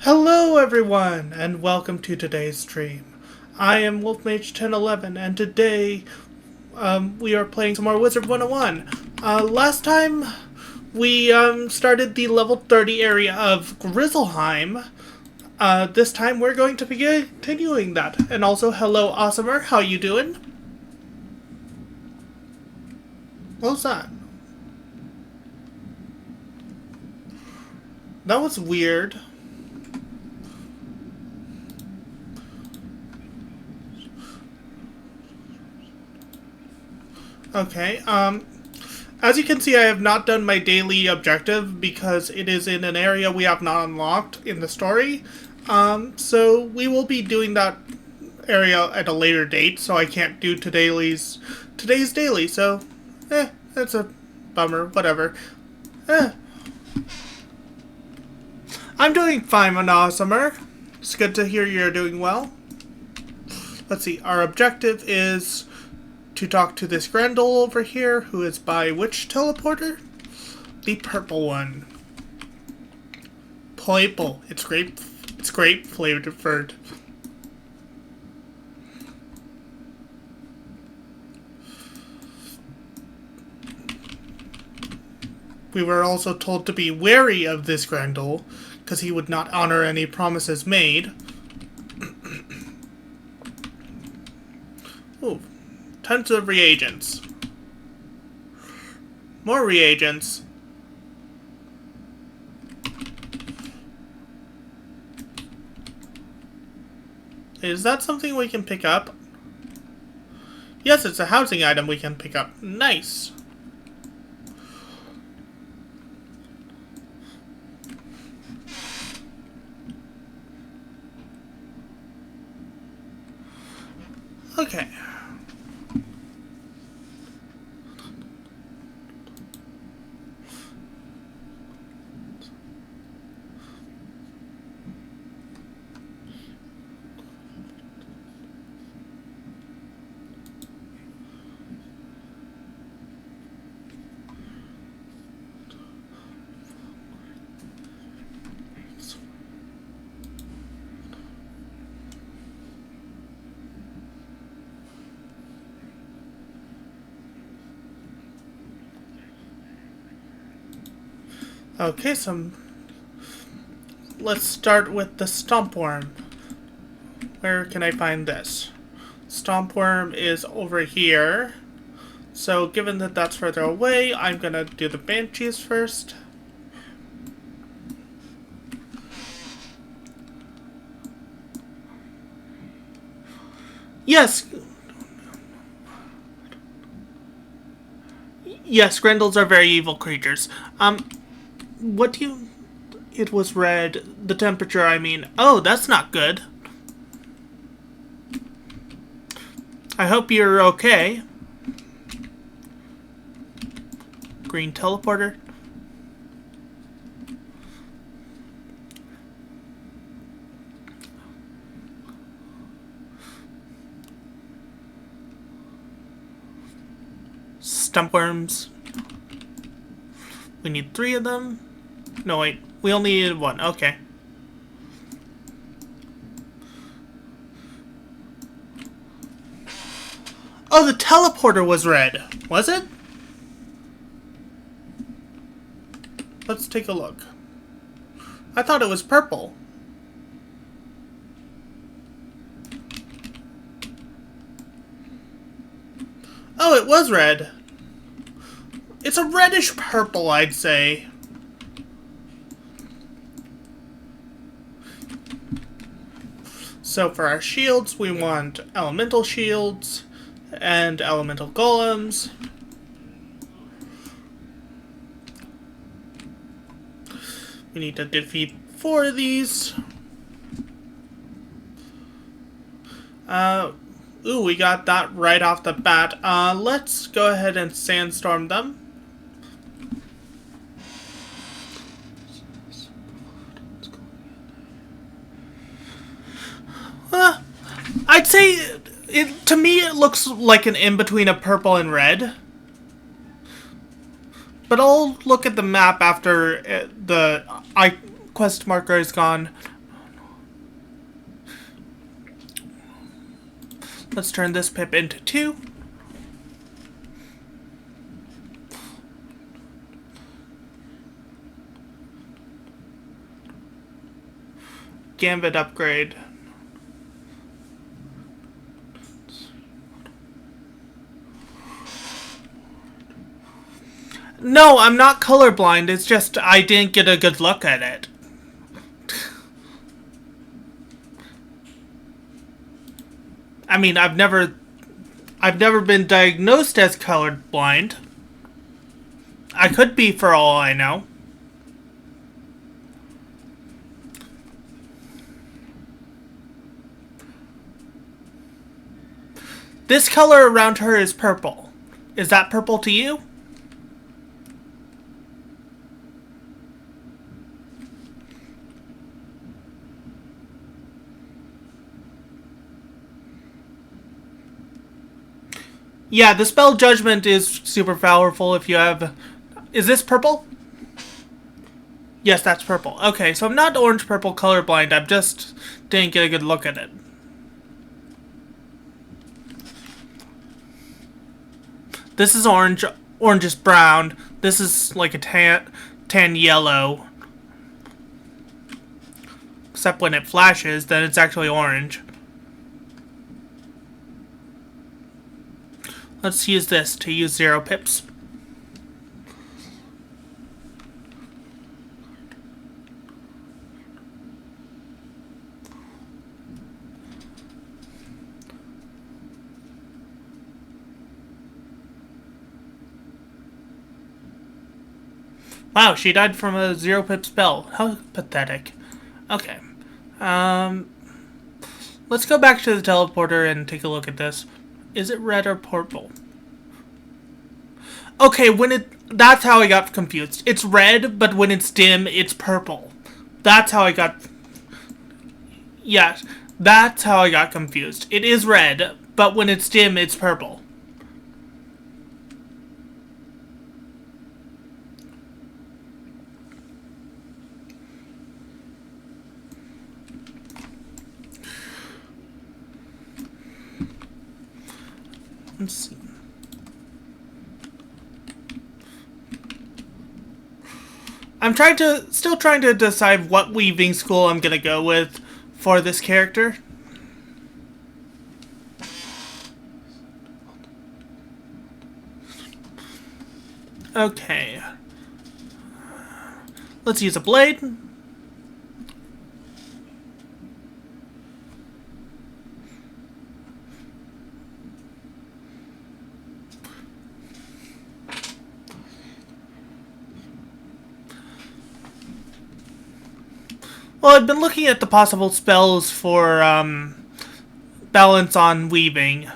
Hello everyone, and welcome to today's stream. I am Mage 1011, and today we are playing some more Wizard 101. Last time we started the level 30 area of Grizzleheim. This time we're going to be continuing that. And also, hello Awesomer, how you doing? What was that? That was weird. Okay, as you can see, I have not done my daily objective because it is in an area we have not unlocked in the story. So we will be doing that area at a later date, so I can't do today's daily, so, that's a bummer, whatever. I'm doing fine, Monosomer. It's good to hear you're doing well. Let's see, our objective is to talk to this Grendel over here, who is by which teleporter? The purple one. Purple. It's grape flavored. We were also told to be wary of this Grendel, because he would not honor any promises made. Ooh. Tons of reagents. More reagents. Is that something we can pick up? Yes, it's a housing item we can pick up. Nice. Okay. Okay, let's start with the Stompworm. Where can I find this? Stompworm is over here. So given that that's further away, I'm gonna do the Banshees first. Yes! Yes, Grendels are very evil creatures. What do you... It was red. The temperature, I mean. Oh, that's not good. I hope you're okay. Green teleporter. Stumpworms. We need 3 of them. No, wait. We only needed 1. Okay. Oh, the teleporter was red. Was it? Let's take a look. I thought it was purple. Oh, it was red. It's a reddish purple, I'd say. So for our shields, we want elemental shields and elemental golems. We need to defeat 4 of these. Ooh, we got that right off the bat. Let's go ahead and sandstorm them. I'd say, to me, it looks like an in-between of purple and red. But I'll look at the map after the quest marker is gone. Let's turn this pip into 2. Gambit upgrade. No, I'm not colorblind. It's just I didn't get a good look at it. I mean, I've never been diagnosed as colorblind. I could be for all I know. This color around her is purple. Is that purple to you? Yeah, the spell Judgment is super powerful if you have... Is this purple? Yes, that's purple. Okay, so I'm not orange-purple colorblind. I just didn't get a good look at it. This is orange. Orange is brown. This is like a tan yellow. Except when it flashes, then it's actually orange. Let's use this to use 0 pips. Wow, she died from a 0 pip spell. How pathetic. Okay. Let's go back to the teleporter and take a look at this. Is it red or purple? Okay, that's how I got confused. It's red, but when it's dim, it's purple. That's how I got... Yes, that's how I got confused. It is red, but when it's dim, it's purple. Let's see. I'm still trying to decide what weaving school I'm gonna go with for this character. Okay. Let's use a blade. Well, I've been looking at the possible spells for balance on weaving.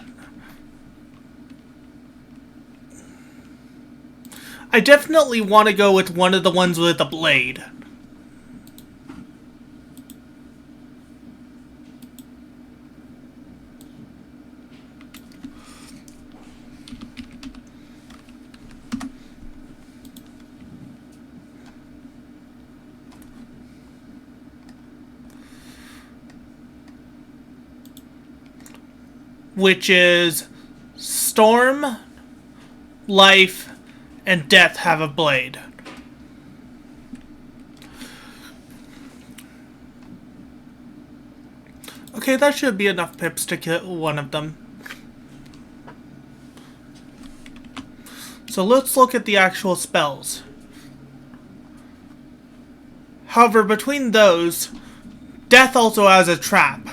I definitely want to go with one of the ones with a blade. Which is Storm, Life, and Death have a blade. Okay, that should be enough pips to kill one of them. So let's look at the actual spells. However, between those, Death also has a trap.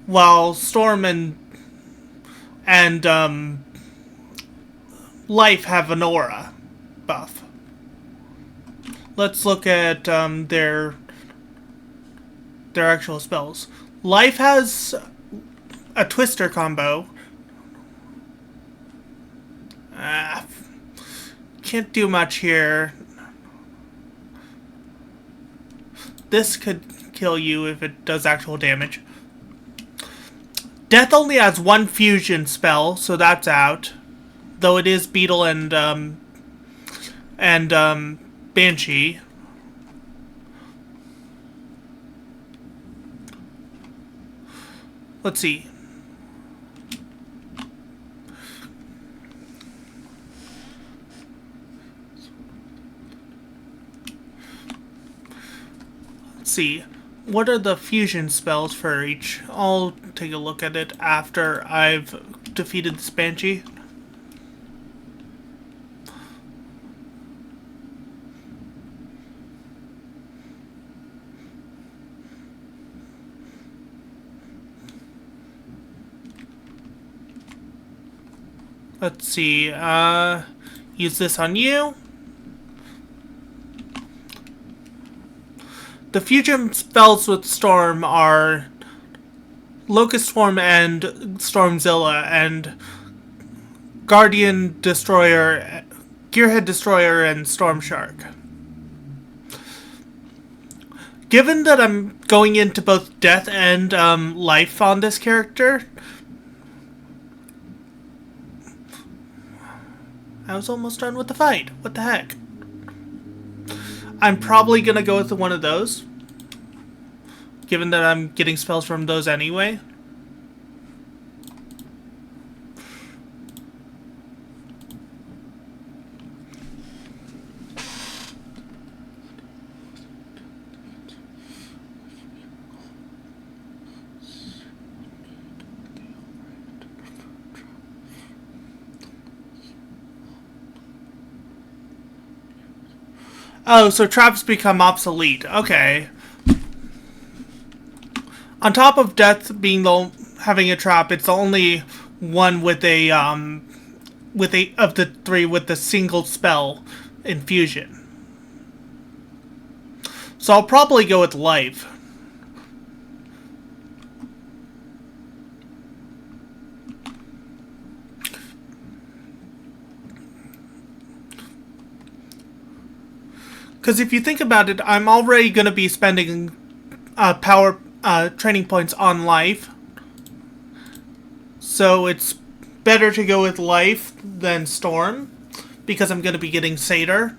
While Storm and Life have an aura buff. Let's look at their actual spells. Life has a Twister combo. Can't do much here. This could kill you if it does actual damage. Death only has one fusion spell, so that's out. Though it is Beetle and Banshee. Let's see. Let's see. What are the fusion spells for each? I'll take a look at it after I've defeated this Banshee. Let's see, use this on you. The fusion spells with Storm are Locust Swarm and Stormzilla, and Guardian Destroyer, Gearhead Destroyer, and Storm Shark. Given that I'm going into both death and life on this character, I was almost done with the fight. What the heck? I'm probably gonna go with one of those, given that I'm getting spells from those anyway. Oh, so traps become obsolete. Okay. On top of death being having a trap, it's the only one with a of the three with the single spell infusion. So I'll probably go with life. Because if you think about it, I'm already going to be spending power training points on life. So it's better to go with life than Storm, because I'm going to be getting Satyr.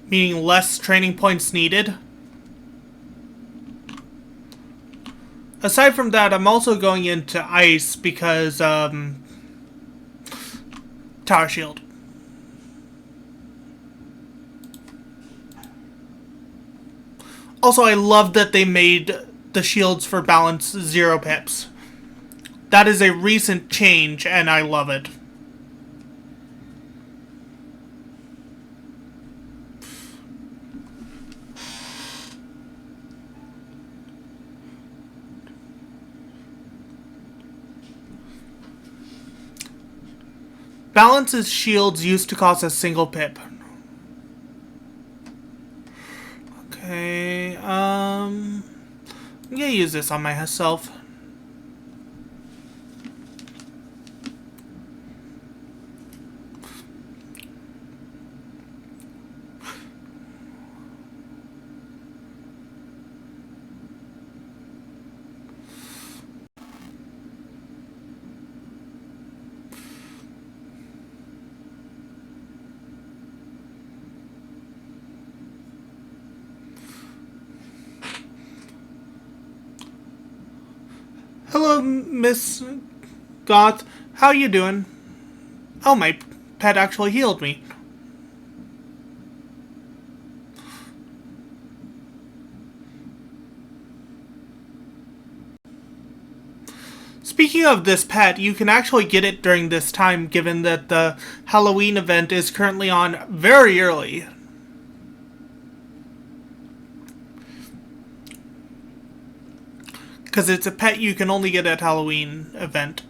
Meaning less training points needed. Aside from that, I'm also going into Ice because, Tower Shield. Also, I love that they made the shields for balance 0 pips. That is a recent change, and I love it. Balance's shields used to cost a single pip. Okay, I'm gonna use this on myself. Hello, Miss Goth. How you doing? Oh, my pet actually healed me. Speaking of this pet, you can actually get it during this time, given that the Halloween event is currently on very early. Because it's a pet you can only get at Halloween event.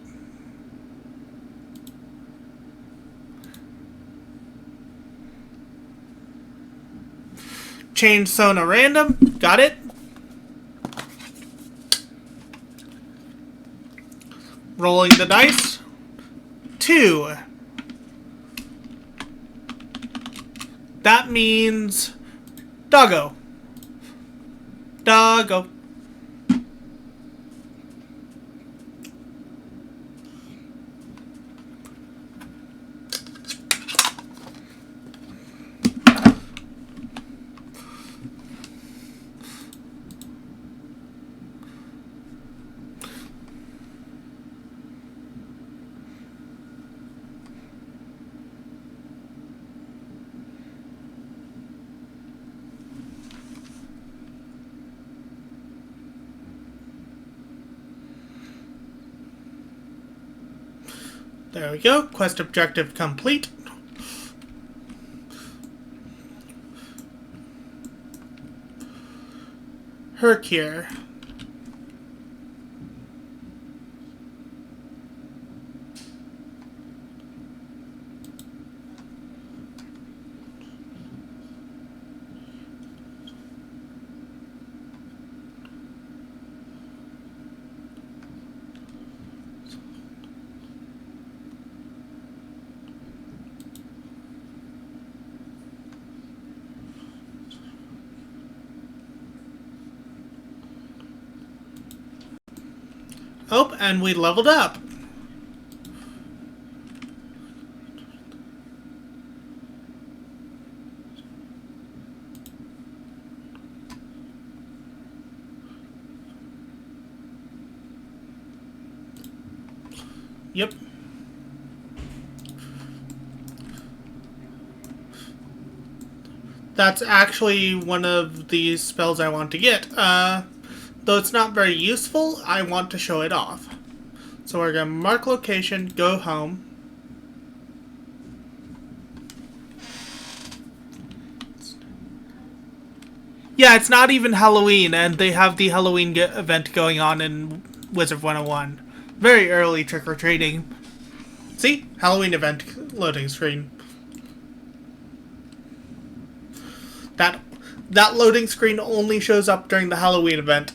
Change Sona random. Got it. Rolling the dice. 2. That means Doggo. Doggo. There we go. Quest objective complete. Hercure. Oh, and we leveled up. Yep. That's actually one of the spells I want to get. Though it's not very useful, I want to show it off. So we're going to mark location, go home. Yeah, it's not even Halloween, and they have the Halloween event going on in Wizard 101. Very early trick-or-treating. See? Halloween event loading screen. That loading screen only shows up during the Halloween event.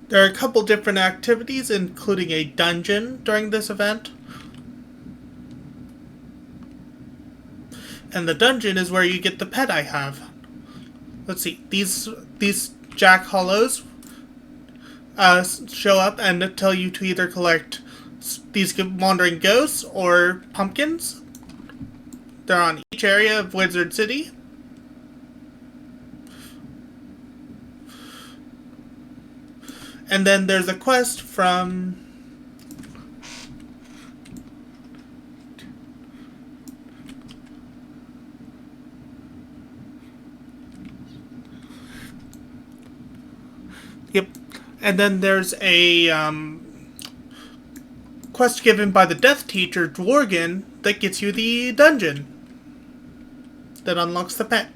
There are a couple different activities, including a dungeon during this event. And the dungeon is where you get the pet I have. Let's see. These Jack Hollows show up and tell you to either collect these wandering ghosts or pumpkins. They're on each area of Wizard City. And then there's a quest from... Yep. And then there's a quest given by the Death Teacher, Dworgen, that gets you the dungeon. That unlocks the pet.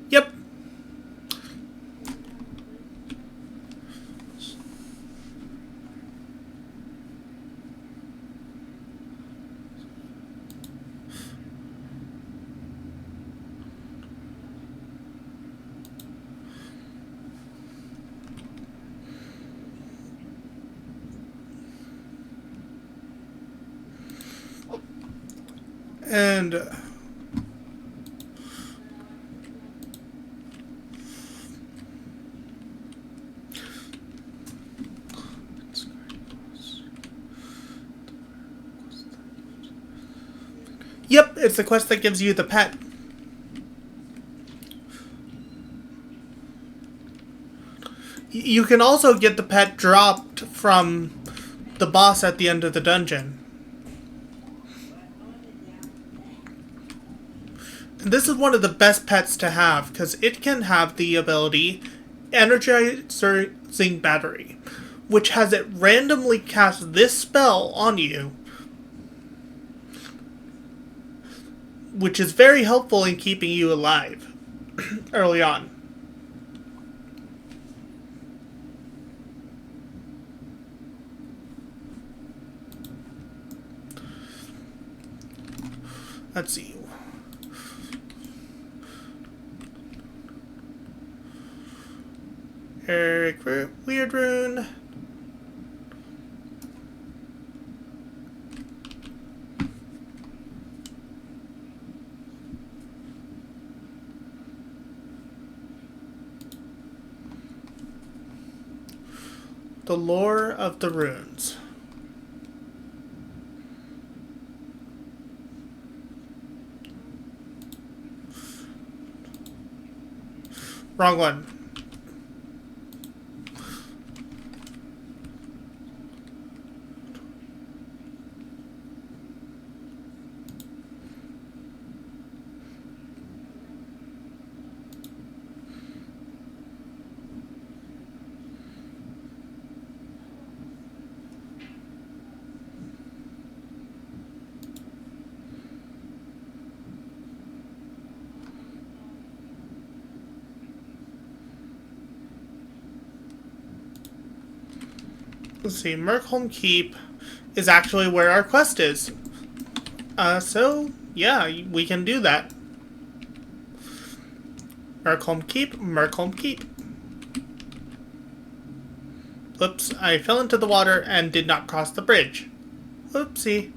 Yep. And yep, it's the quest that gives you the pet. You can also get the pet dropped from the boss at the end of the dungeon. And this is one of the best pets to have, because it can have the ability Energizing Battery, which has it randomly cast this spell on you, which is very helpful in keeping you alive early on. Let's see. Eric Weird Rune. The Lore of the Runes. Wrong one. Let's see, Merkholm Keep is actually where our quest is. So, yeah, we can do that. Merkholm Keep, Merkholm Keep. Oops, I fell into the water and did not cross the bridge. Oopsie.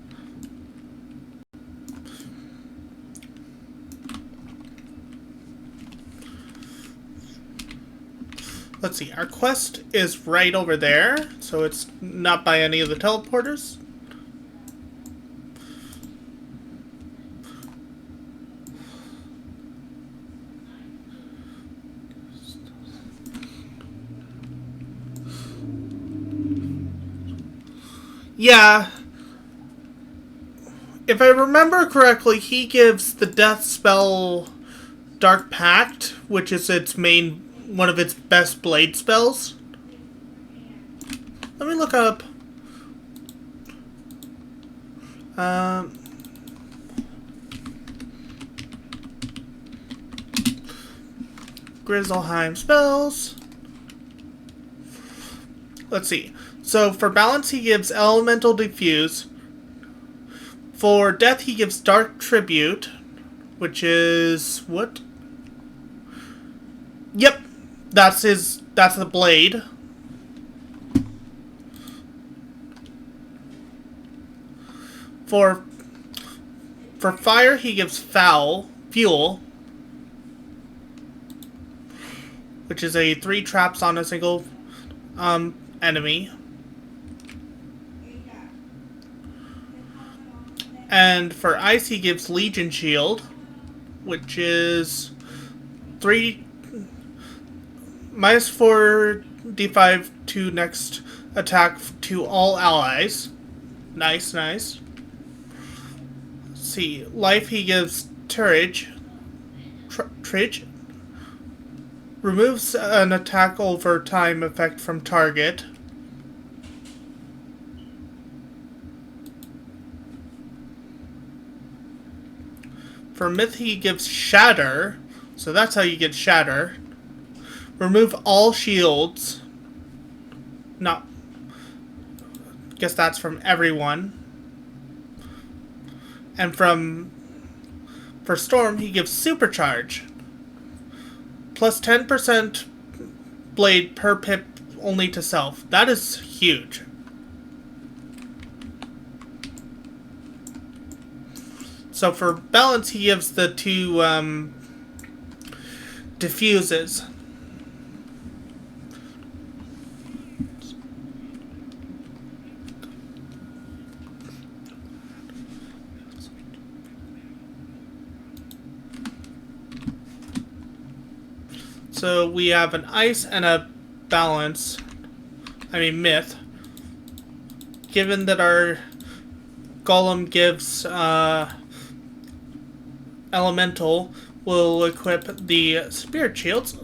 Let's see, our quest is right over there, so it's not by any of the teleporters. Yeah. If I remember correctly, he gives the death spell Dark Pact, which is one of its best blade spells. Let me look up. Grizzleheim spells. Let's see. So for balance, he gives Elemental Diffuse. For death, he gives Dark Tribute, which is what? Yep, that's the blade. For fire, he gives Fuel, which is a 3 traps on a single enemy. And for ice, he gives Legion Shield, which is 3 -4 D5 to next attack to all allies. Nice, nice. Let's see, life he gives Tridge. Removes an attack over time effect from target. For myth, he gives Shatter, so that's how you get Shatter. Remove all shields. Not. Guess that's from everyone. And for Storm, he gives Supercharge. Plus 10% blade per pip only to self. That is huge. So for balance, he gives the 2 diffuses. So we have an ice and a balance. I mean myth. Given that our golem gives elemental, we'll equip the spirit shields.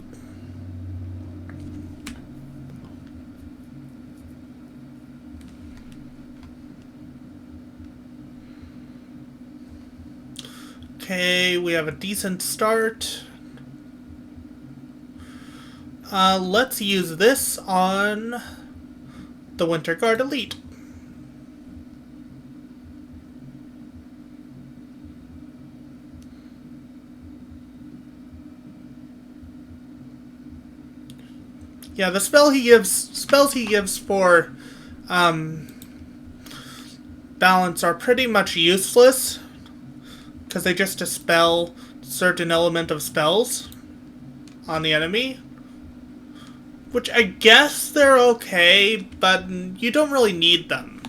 Okay, we have a decent start. Let's use this on the Winter Guard Elite. Yeah, the spells he gives for balance are pretty much useless because they just dispel certain element of spells on the enemy. Which I guess they're okay, but you don't really need them.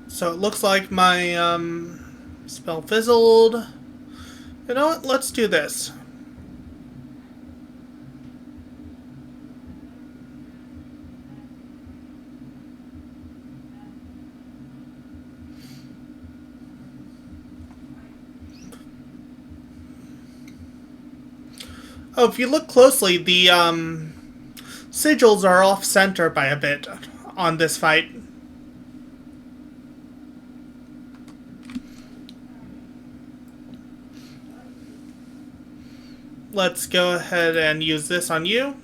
So it looks like my spell fizzled. You know what? Let's do this. Oh, if you look closely, the sigils are off-center by a bit on this fight. let's go ahead and use this on you.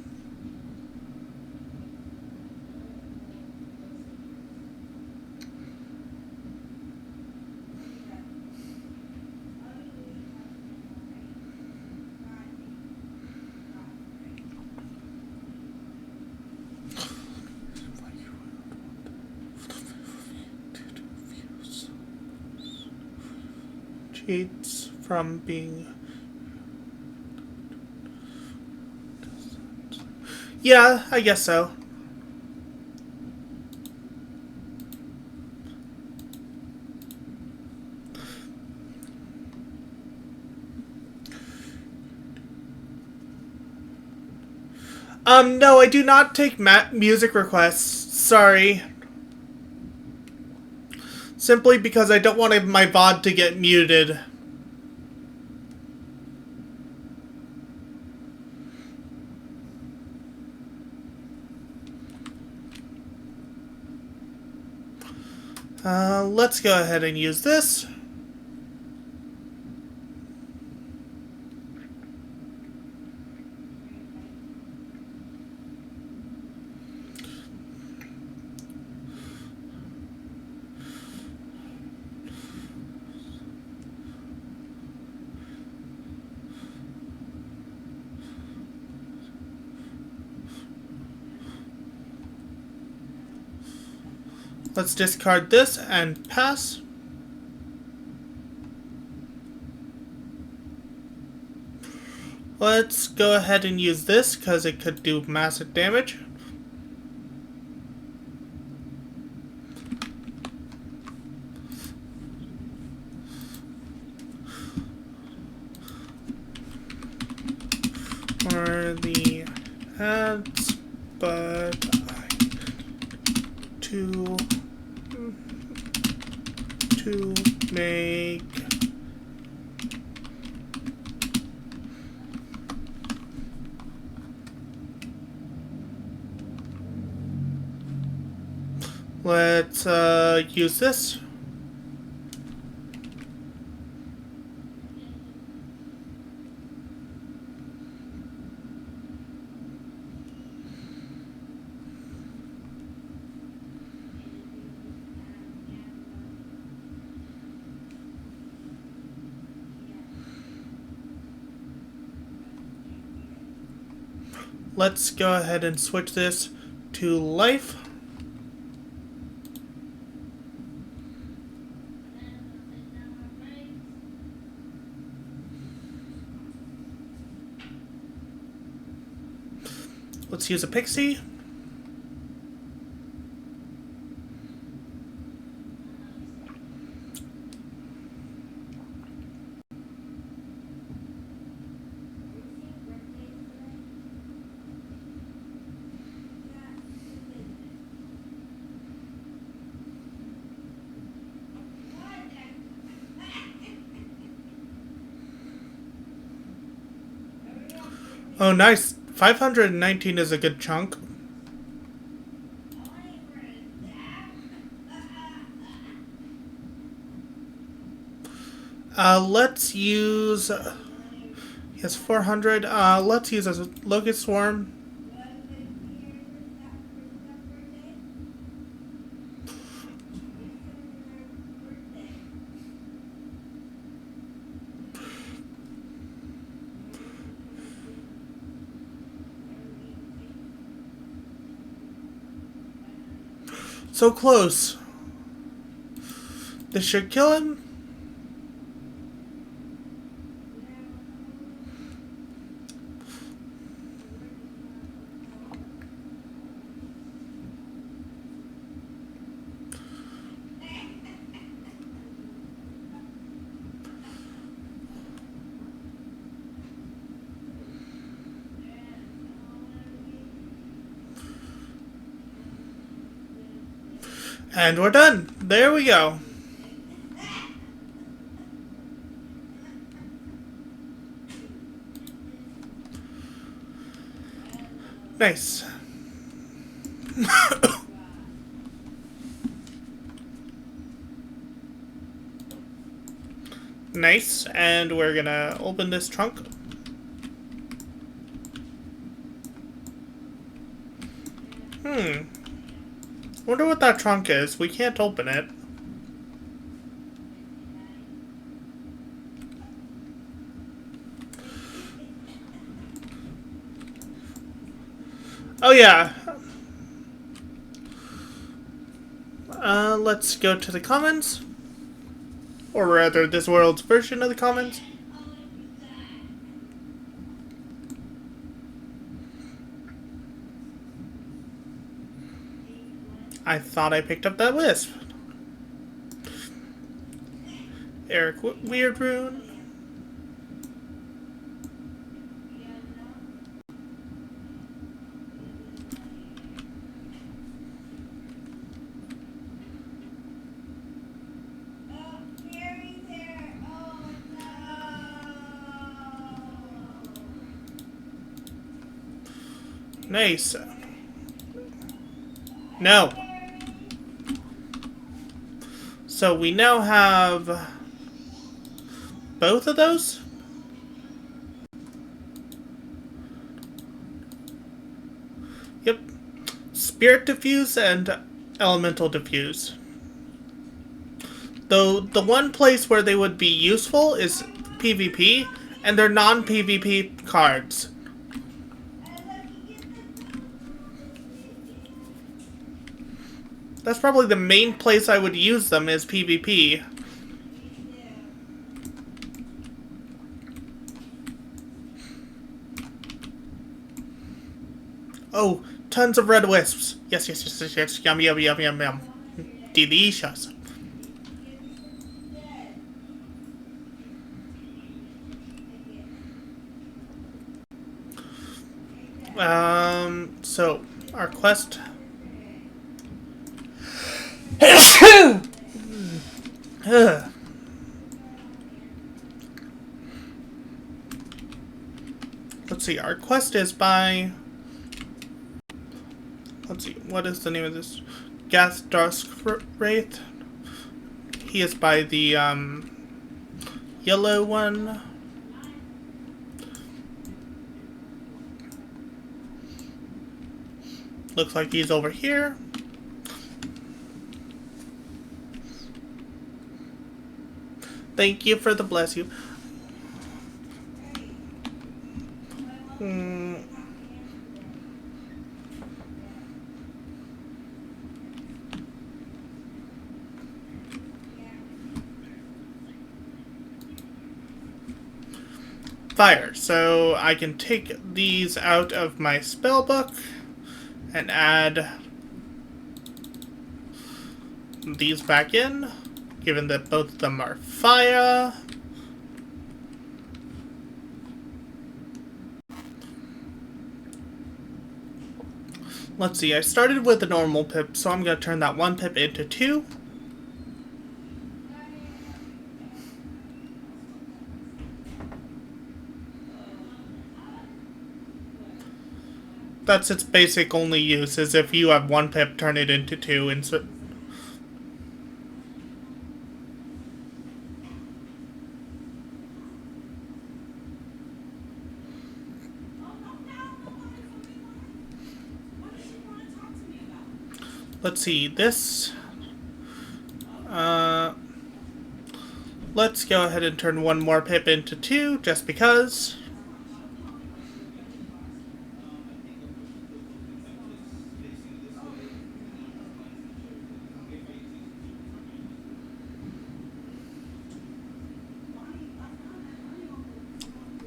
Cheats from being... Yeah, I guess so. No, I do not take music requests. Sorry. Simply because I don't want my VOD to get muted. Let's go ahead and use this. Let's discard this and pass. Let's go ahead and use this because it could do massive damage. For the ads, but to make let's use this. Let's go ahead and switch this to life. Let's use a pixie. Oh, nice. 519 is a good chunk. Let's use... he has 400. Let's use a locust swarm. So close. This should kill him. And we're done. There we go. Nice. Nice. And we're gonna open this trunk. Wonder what that trunk is. We can't open it. Oh yeah. Let's go to the commons. Or rather, this world's version of the commons. I thought I picked up that Wisp. Eric Weird Rune. Nice. No. So we now have both of those? Yep. Spirit Diffuse and Elemental Diffuse. Though the one place where they would be useful is PvP, and they're non-PvP cards. That's probably the main place I would use them is PvP. Oh, tons of red wisps. Yes, yes, yes, yes, yes. Yum, yum, yum, yum, yum. Delicious. So, our quest... Let's see, our quest is by... Let's see, what is the name of this? Gas Dusk Wraith. He is by the, yellow one. Looks like he's over here. Thank you for the bless you. Fire. So I can take these out of my spell book and add these back in, given that both of them are fire. Let's see, I started with a normal pip, so I'm going to turn that one pip into two. That's its basic only use, is if you have one pip, turn it into two. And so let's see, this... let's go ahead and turn one more pip into two, just because.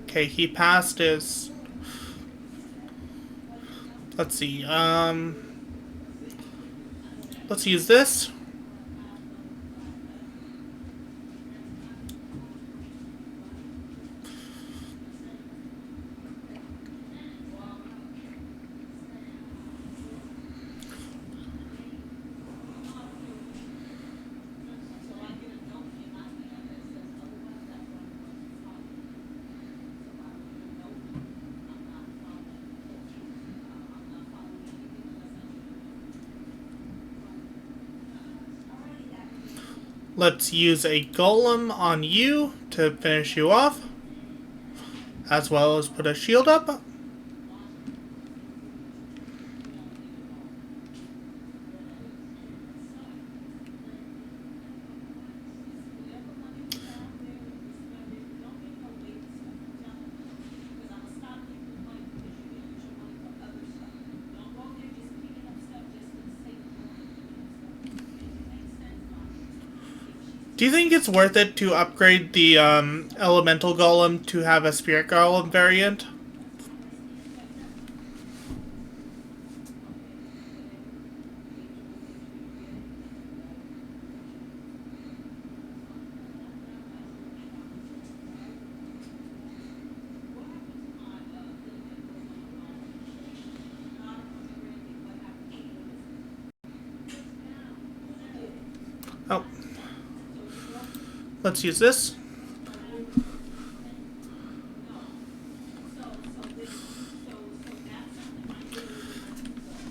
Okay, he passed his... Let's see, let's use this. Let's use a golem on you to finish you off, as well as put a shield up. Do you think it's worth it to upgrade the elemental golem to have a spirit golem variant? Oh. Let's use this.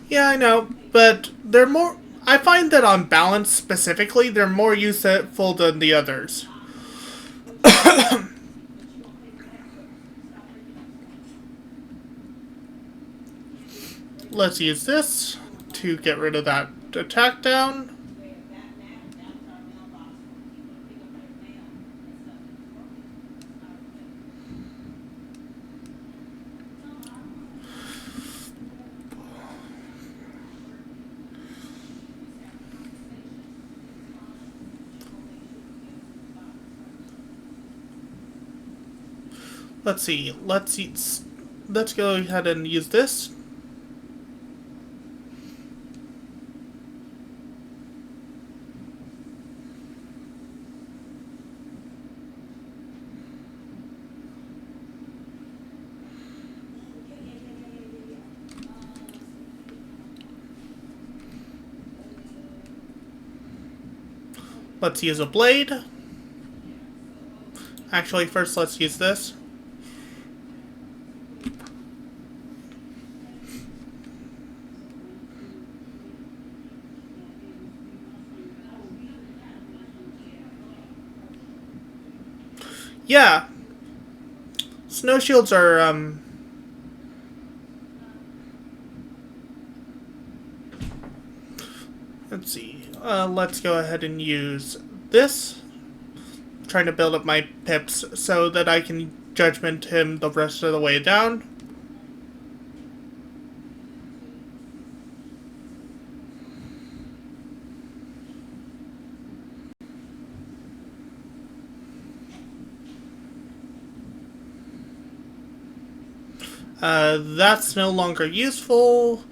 Yeah, I know, but they're more... I find that on balance specifically, they're more useful than the others. Let's use this to get rid of that attack down. Let's see. Let's go ahead and use this. Let's use a blade. Actually, first let's use this. Yeah. Snow shields are, let's see. Let's go ahead and use this. I'm trying to build up my pips so that I can judgment him the rest of the way down. That's no longer useful.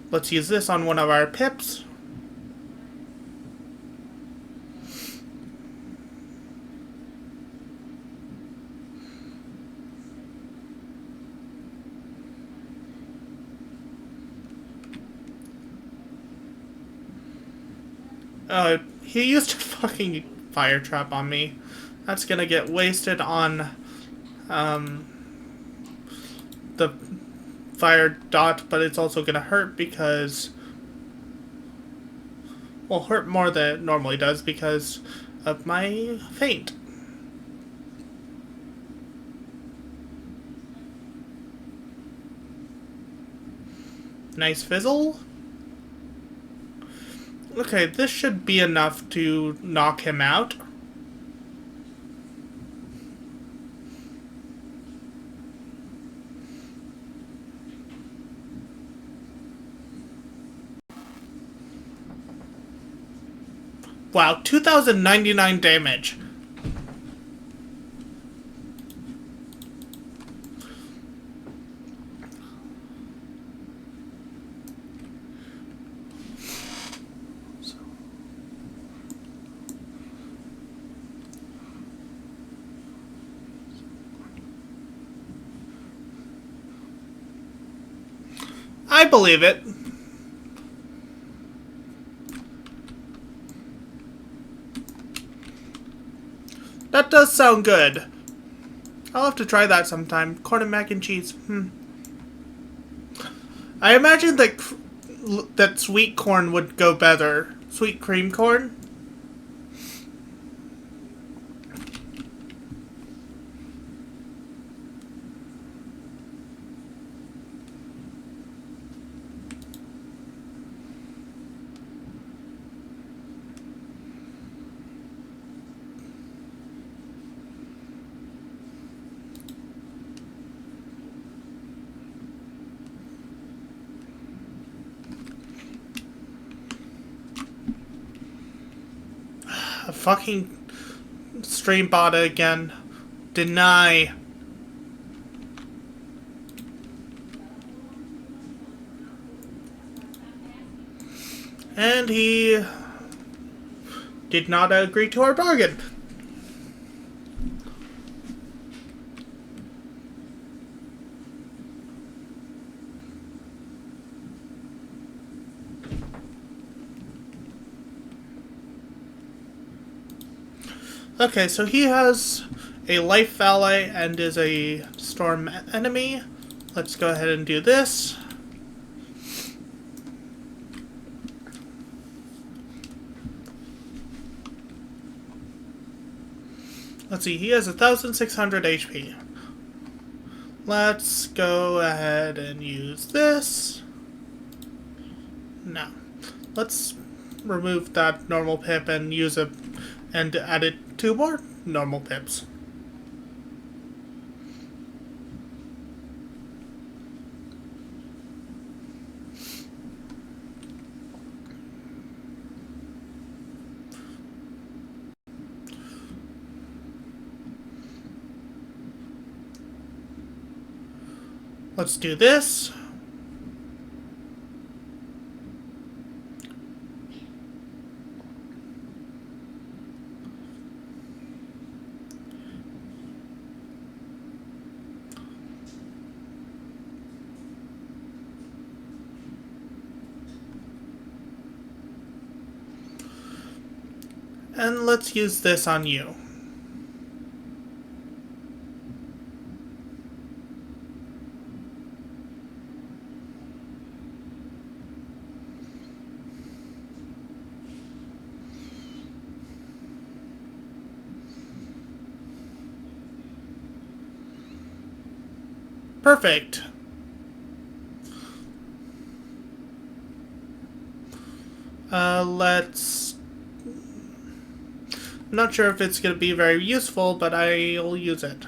Let's use this on one of our pips. He used a fucking fire trap on me. That's gonna get wasted on, the fire dot, but it's also gonna hurt because... Well, hurt more than it normally does because of my feint. Nice fizzle. Okay, this should be enough to knock him out. Wow, 2,099 damage. I believe it. That does sound good. I'll have to try that sometime. Corn and mac and cheese. I imagine that sweet corn would go better. Sweet cream corn? fucking stream bot again. Deny. And he did not agree to our bargain. Okay, so he has a life ally and is a storm enemy. Let's go ahead and do this. Let's see, he has 1,600 HP. Let's go ahead and use this. No. Let's remove that normal pip and use it and add it 2 more normal pips. Let's do this. And let's use this on you. Perfect. Let's... I'm not sure if it's going to be very useful, but I'll use it.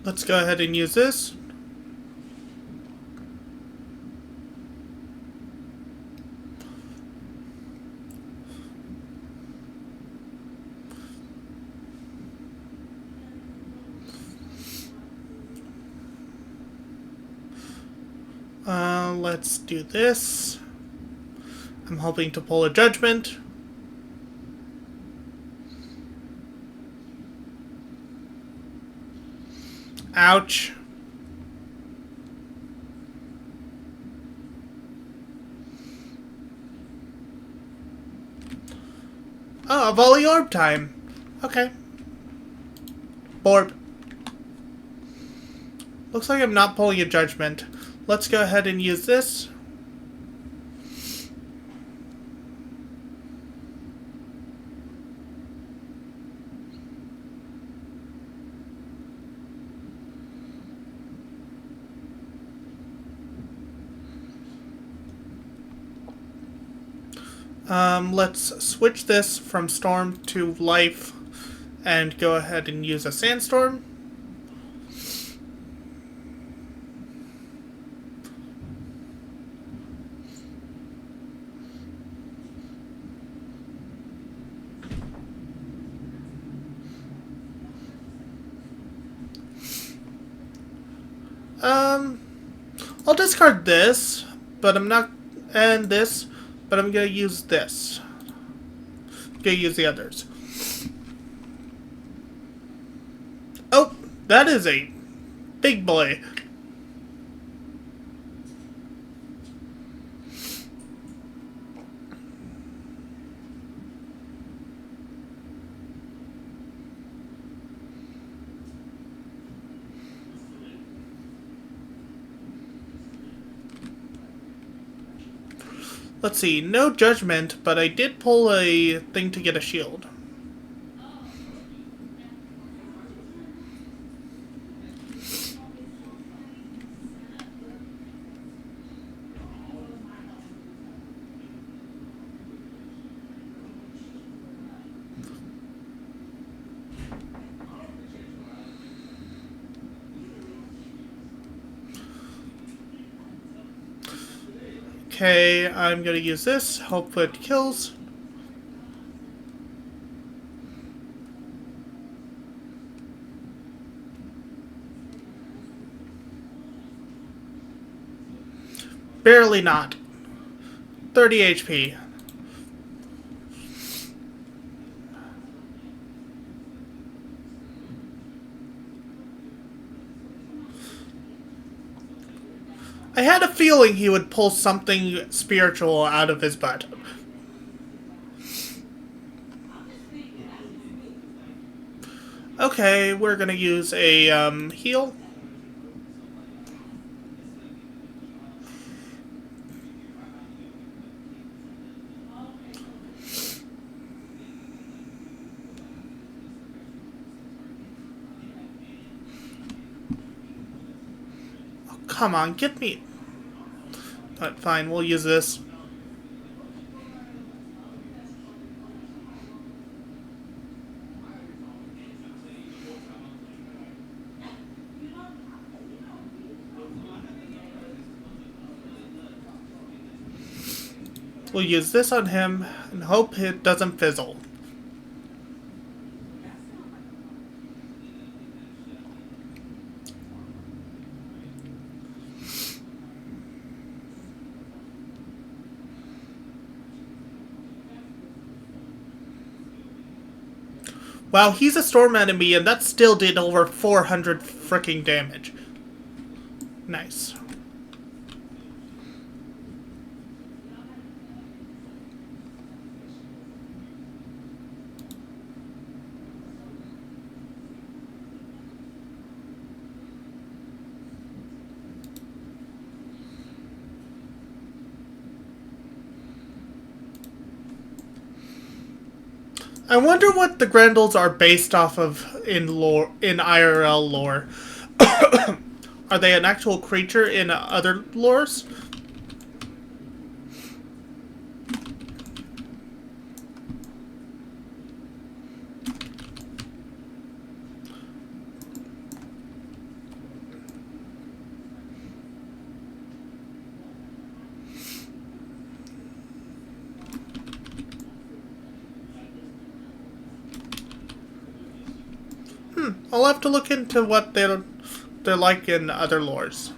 Let's go ahead and use this. Let's do this. I'm hoping to pull a judgment. Ouch. Oh, a volley orb time. Okay. Orb. Looks like I'm not pulling a judgment. Let's go ahead and use this. Let's switch this from Storm to Life and go ahead and use a Sandstorm. I'll discard this, but I'm not, and this, but I'm gonna use this. I'm gonna use the others. Oh, that is a big boy. Let's see, no judgment, but I did pull a thing to get a shield. Okay, I'm gonna use this. Hope it kills. Barely not. 30 HP. I had a feeling he would pull something spiritual out of his butt. Okay, we're gonna use a heal. Oh, come on, get me. But fine, we'll use this. We'll use this on him and hope it doesn't fizzle. Wow, he's a storm enemy and that still did over 400 freaking damage. Nice. I wonder what the Grendels are based off of in lore, in IRL lore. Are they an actual creature in other lores? I'll have to look into what they're like in other lores.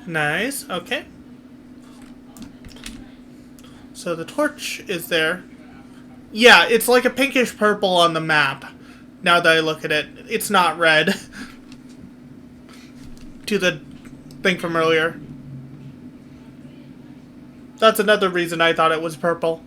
Nice, okay. So the torch is there. Yeah, it's like a pinkish purple on the map. Now that I look at it, it's not red. To the thing from earlier. That's another reason I thought it was purple.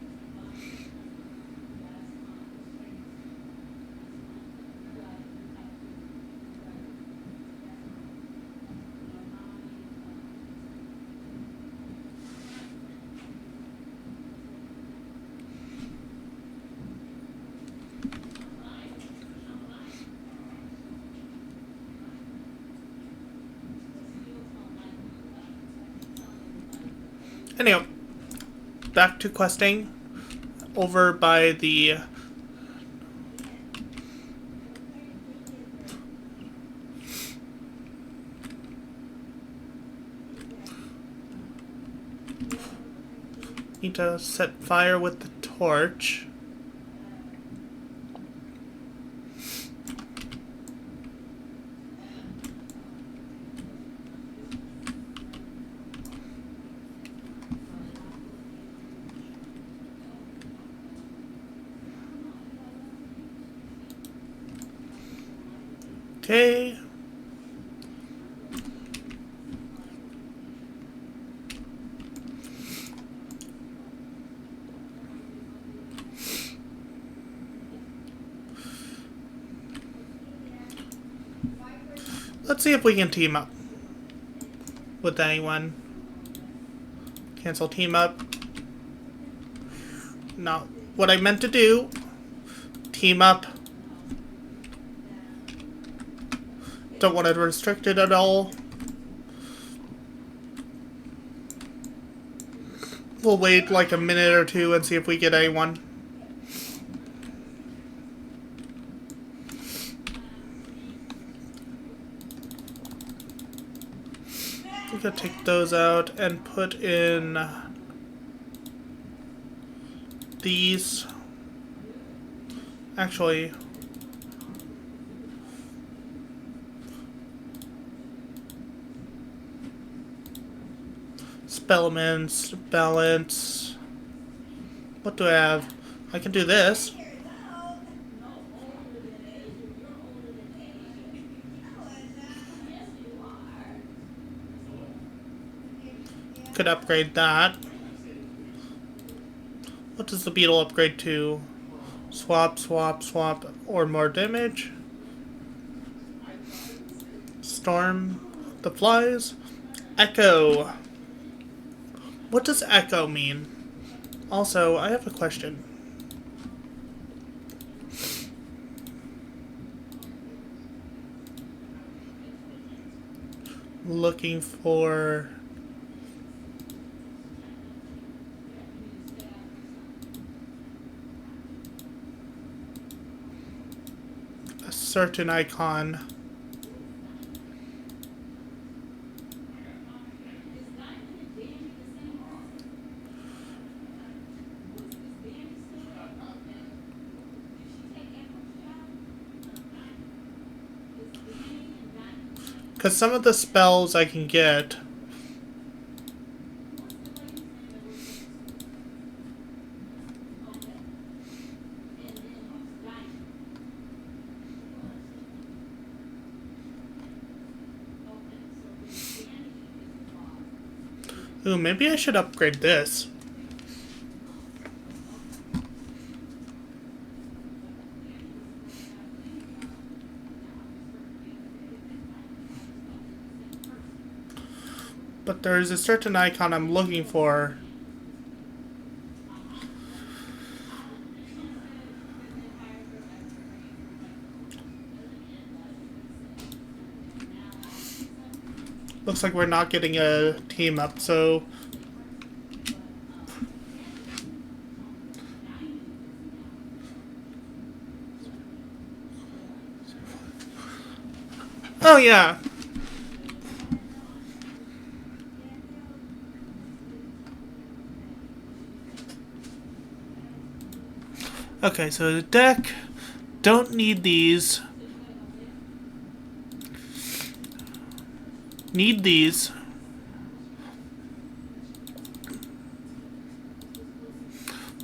Anyway, back to questing. Over by the... Need to set fire with the torch. Okay. Let's see if we can team up with anyone. Cancel team up. Not what I meant to do. Team up. Don't want it restricted at all. We'll wait like a minute or two and see if we get anyone. We could take those out and put in these. Actually, Spellments, balance. What do I have? I can do this. Could upgrade that. What does the beetle upgrade to? Swap, swap, swap, or more damage. Storm, the flies. Echo. What does echo mean? Also, I have a question. Looking for a certain icon. Because some of the spells I can get ooh, maybe I should upgrade this. But there's a certain icon I'm looking for. Looks like we're not getting a team up, so oh yeah. Okay, so the deck, don't need these. Need these.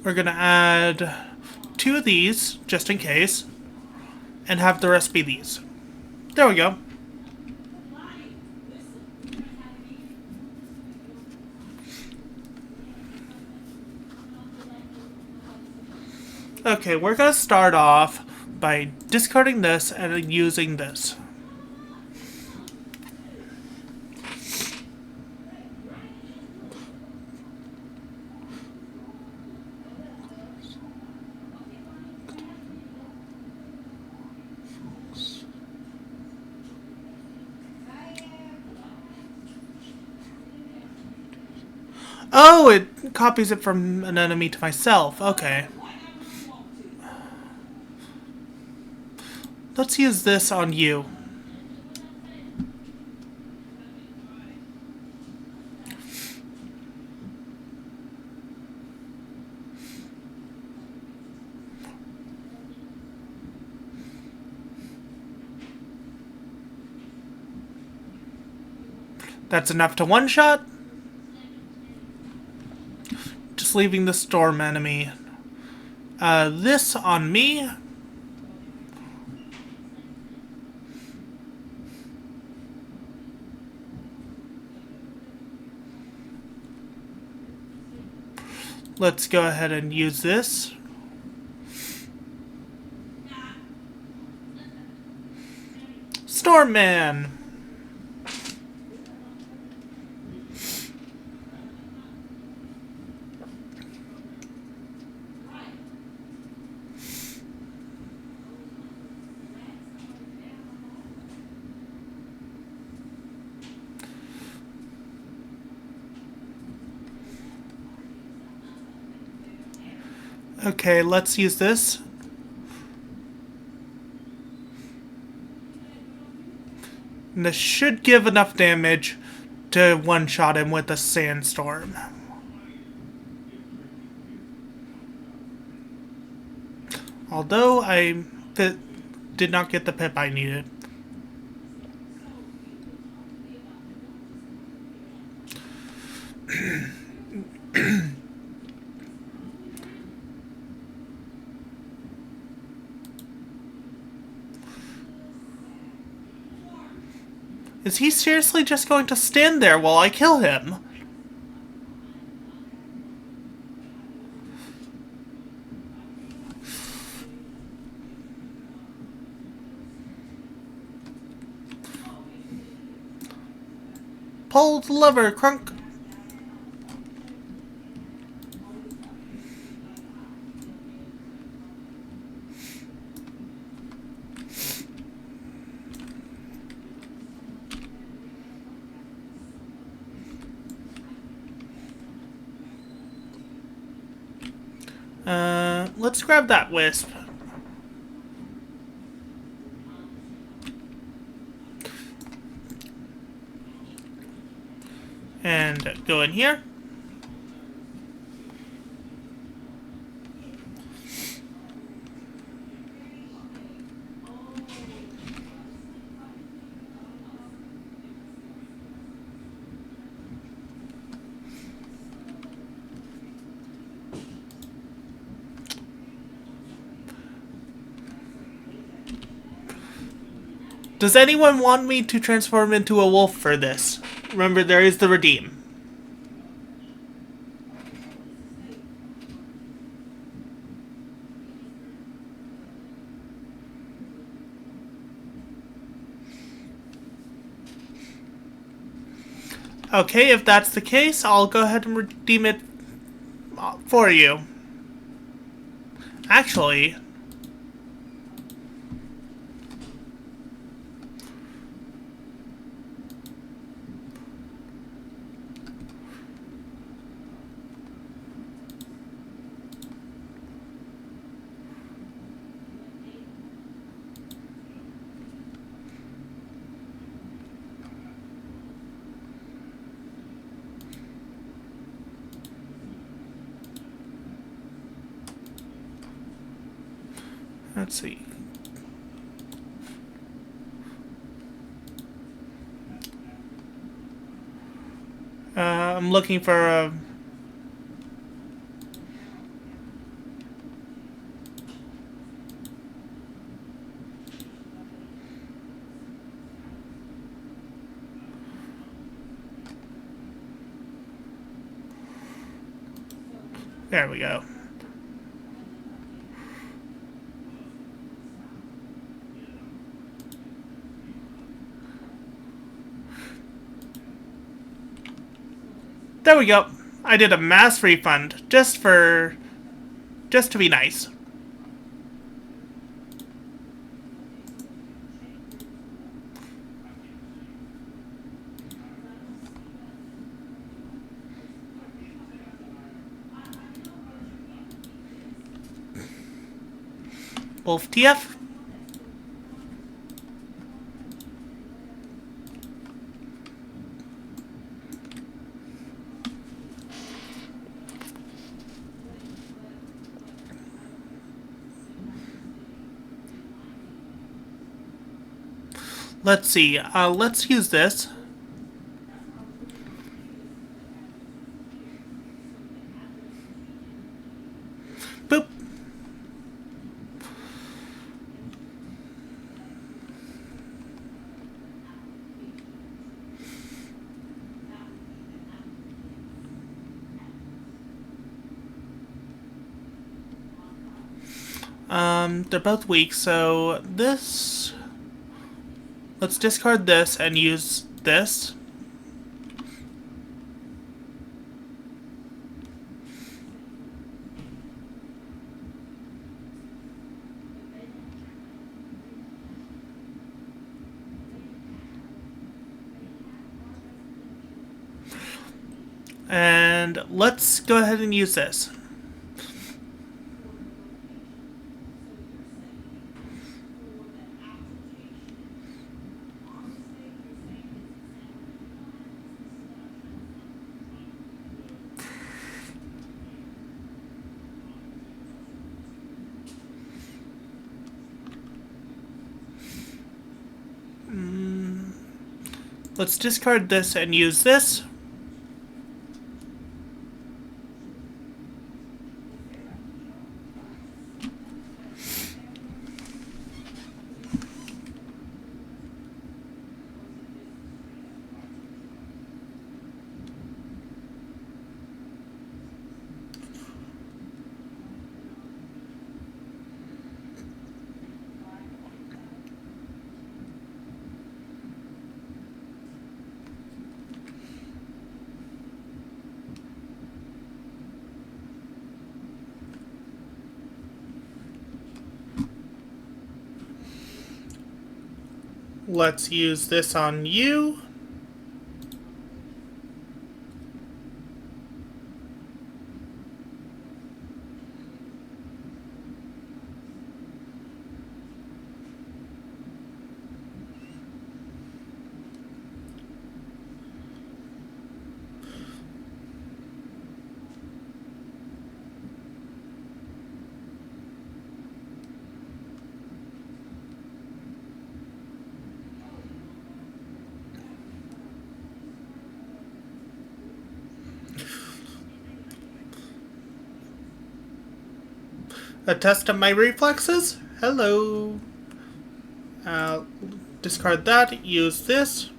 We're gonna add 2 of these, just in case, and have the rest be these. There we go. Okay, we're gonna start off by discarding this and using this. Oh, it copies it from an enemy to myself. Okay. Let's use this on you. That's enough to one-shot. Just leaving the storm enemy. This on me. Let's go ahead and use this. Storm Man. Okay, let's use this. And this should give enough damage to one-shot him with a sandstorm. Although I did not get the pip I needed. Is he seriously just going to stand there while I kill him? Pull the lever, Crunk. Let's grab that Wisp. And go in here. Does anyone want me to transform into a wolf for this? Remember, there is the redeem. Okay, if that's the case, I'll go ahead and redeem it for you. Actually, let's see. I'm looking for a... There we go. There we go. I did a mass refund just to be nice. Wolf TF. Let's see, let's use this. Boop. They're both weak, so this... Let's discard this and use this. And let's go ahead and use this. Let's discard this and use this. Let's use this on you. A test of my reflexes? Hello. Discard that, use this.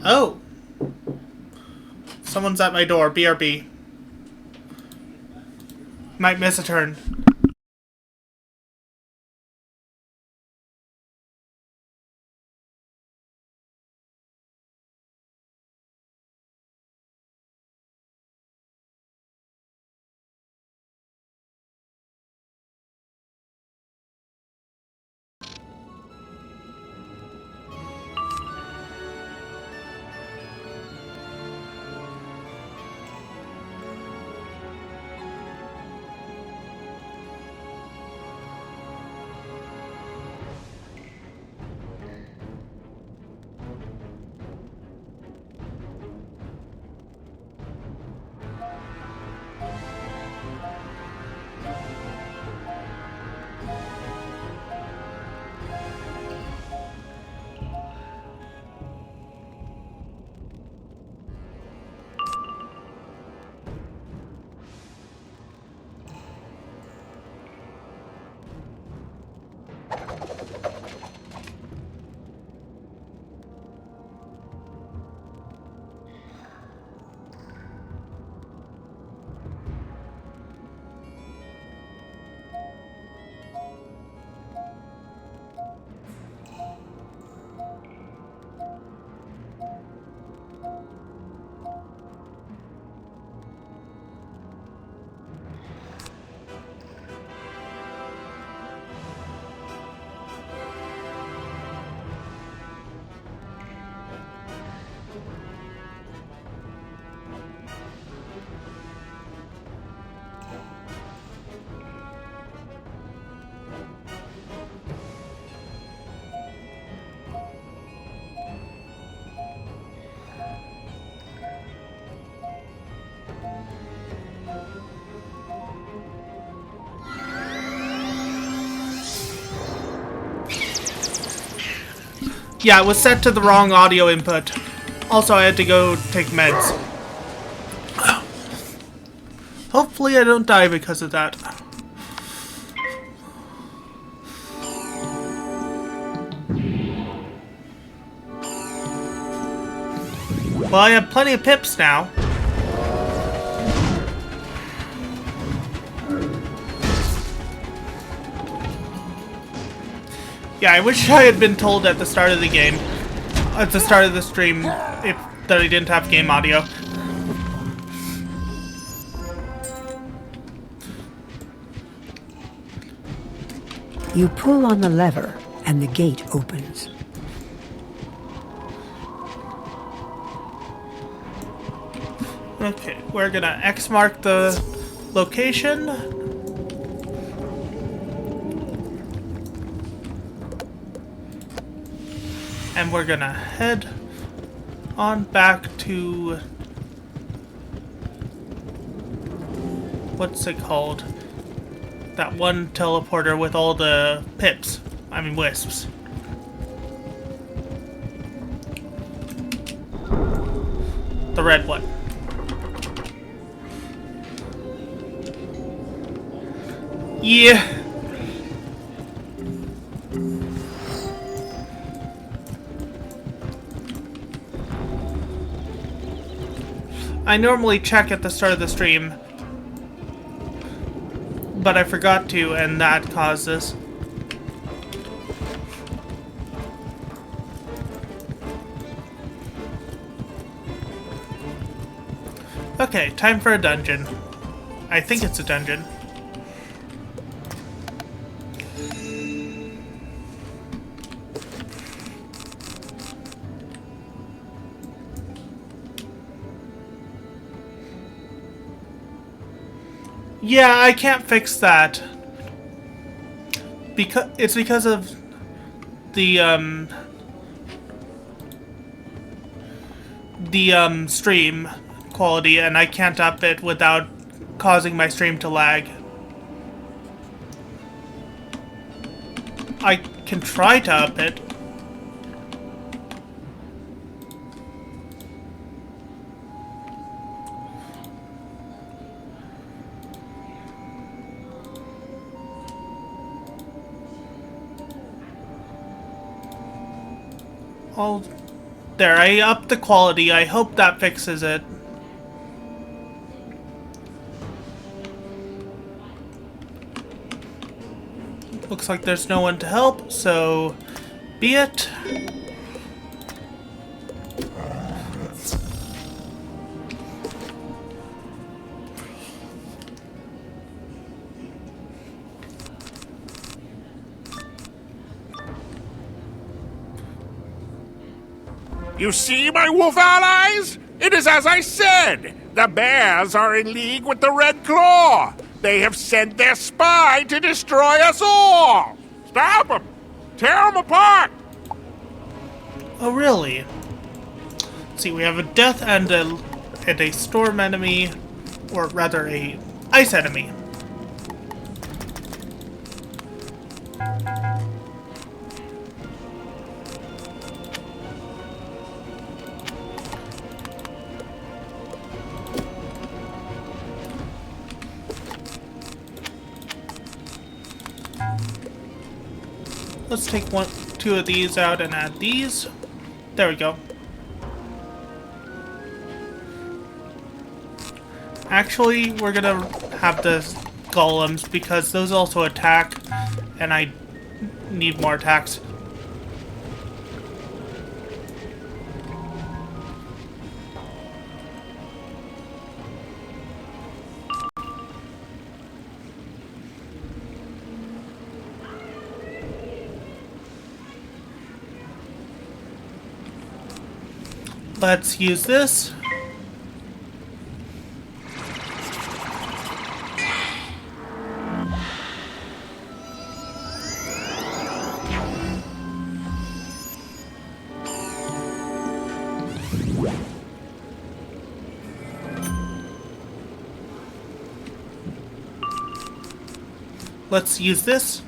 Oh! Someone's at my door, BRB. Might miss a turn. Yeah, it was set to the wrong audio input. Also, I had to go take meds. Hopefully I don't die because of that. Well, I have plenty of pips now. Yeah, I wish I had been told at the start of the game, at the start of the stream, that I didn't have game audio. You pull on the lever, and the gate opens. Okay, we're gonna X mark the location. And we're gonna head on back to what's it called? That one teleporter with all the pips. I mean wisps. The red one. Yeah. I normally check at the start of the stream, but I forgot to, and that caused this. Okay, time for a dungeon. I think it's a dungeon. Yeah, I can't fix that. Because of the stream quality, and I can't up it without causing my stream to lag. I can try to up it. Oh, there, I upped the quality. I hope that fixes it. Looks like there's no one to help, so be it. You see, my wolf allies? It is as I said. The bears are in league with the Red Claw. They have sent their spy to destroy us all. Stop them. Tear them apart. Oh, really? Let's see, we have a death and a storm enemy, or rather a ice enemy. Let's take two of these out and add these. There we go. Actually, we're gonna have the golems because those also attack, and I need more attacks. Let's use this. Let's use this.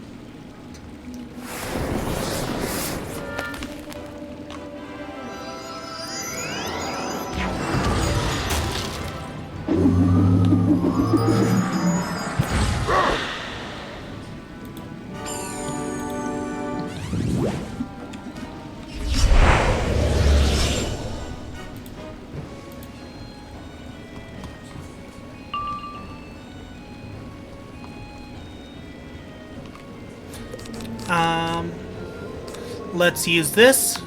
Let's use this.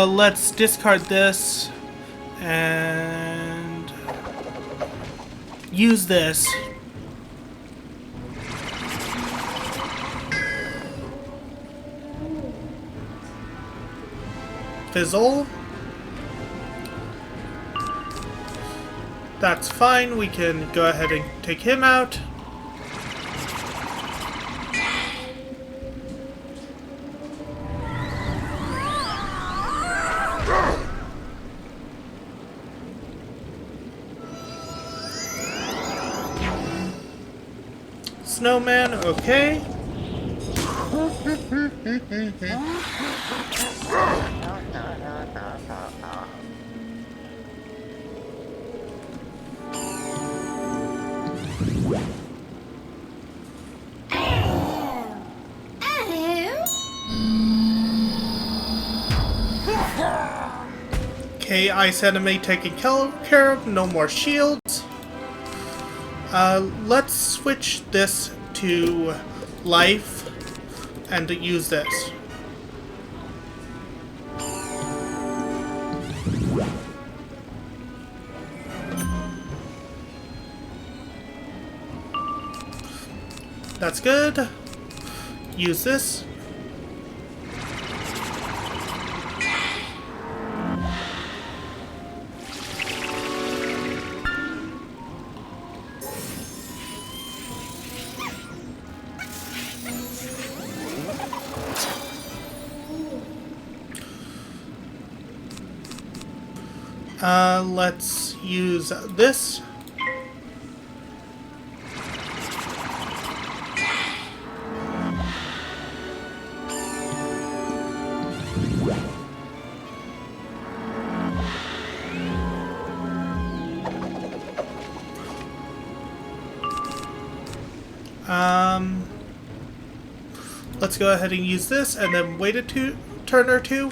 Let's discard this and use this. Fizzle. That's fine, we can go ahead and take him out. Snowman, okay. Okay, Ice Enemy taken care of, no more shields. Let's switch this to life and use this. That's good. Use this. Let's use this. Let's go ahead and use this and then wait a turn or two.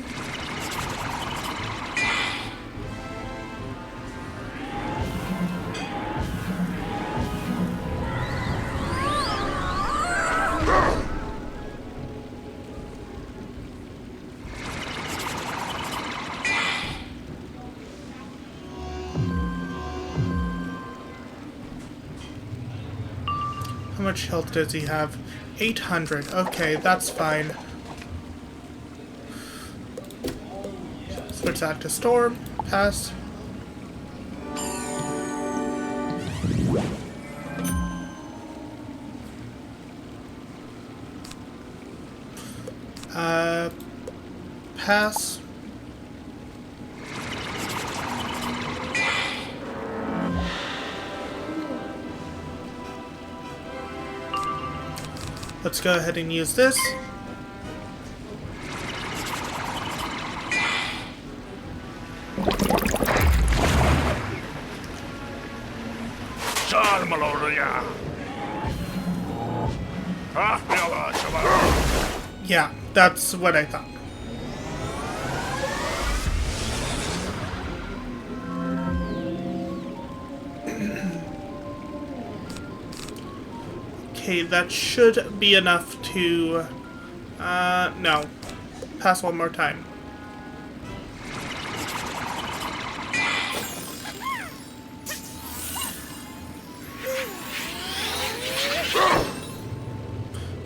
How much health does he have? 800. Okay, that's fine. Switch that to Storm. Pass. Pass. Let's go ahead and use this. Yeah, that's what I thought. Okay, that should be enough to... no. Pass one more time.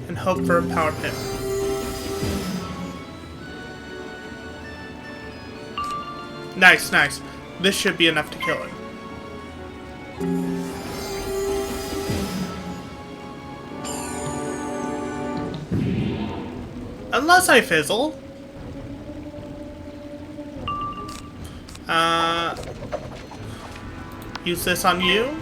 And hope for a power pit. Nice, nice. This should be enough to kill him. Unless I fizzle. Use this on you.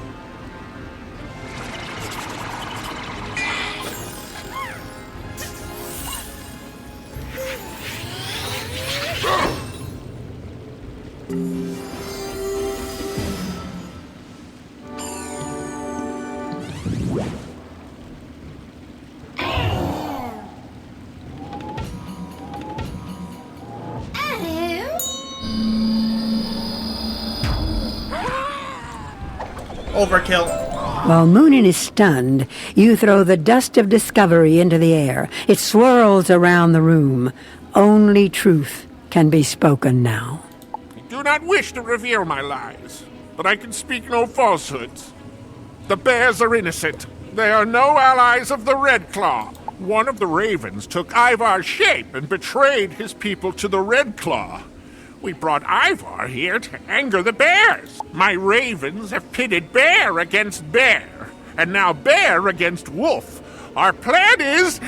Overkill. While Moonin is stunned, you throw the dust of discovery into the air. It swirls around the room. Only truth can be spoken now. I do not wish to reveal my lies, but I can speak no falsehoods. The bears are innocent. They are no allies of the Red Claw. One of the ravens took Ivar's shape and betrayed his people to the Red Claw. We brought Ivar here to anger the bears. My ravens have pitted bear against bear, and now bear against wolf. Our plan is...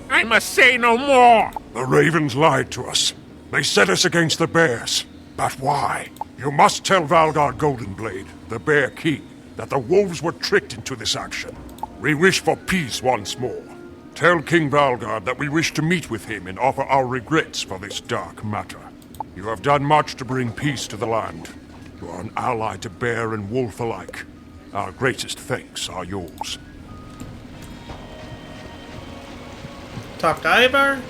I must say no more. The ravens lied to us. They set us against the bears. But why? You must tell Valgar Goldenblade, the Bear King, that the wolves were tricked into this action. We wish for peace once more. Tell King Valgar that we wish to meet with him and offer our regrets for this dark matter. You have done much to bring peace to the land. You are an ally to bear and wolf alike. Our greatest thanks are yours. Talk to Ivar?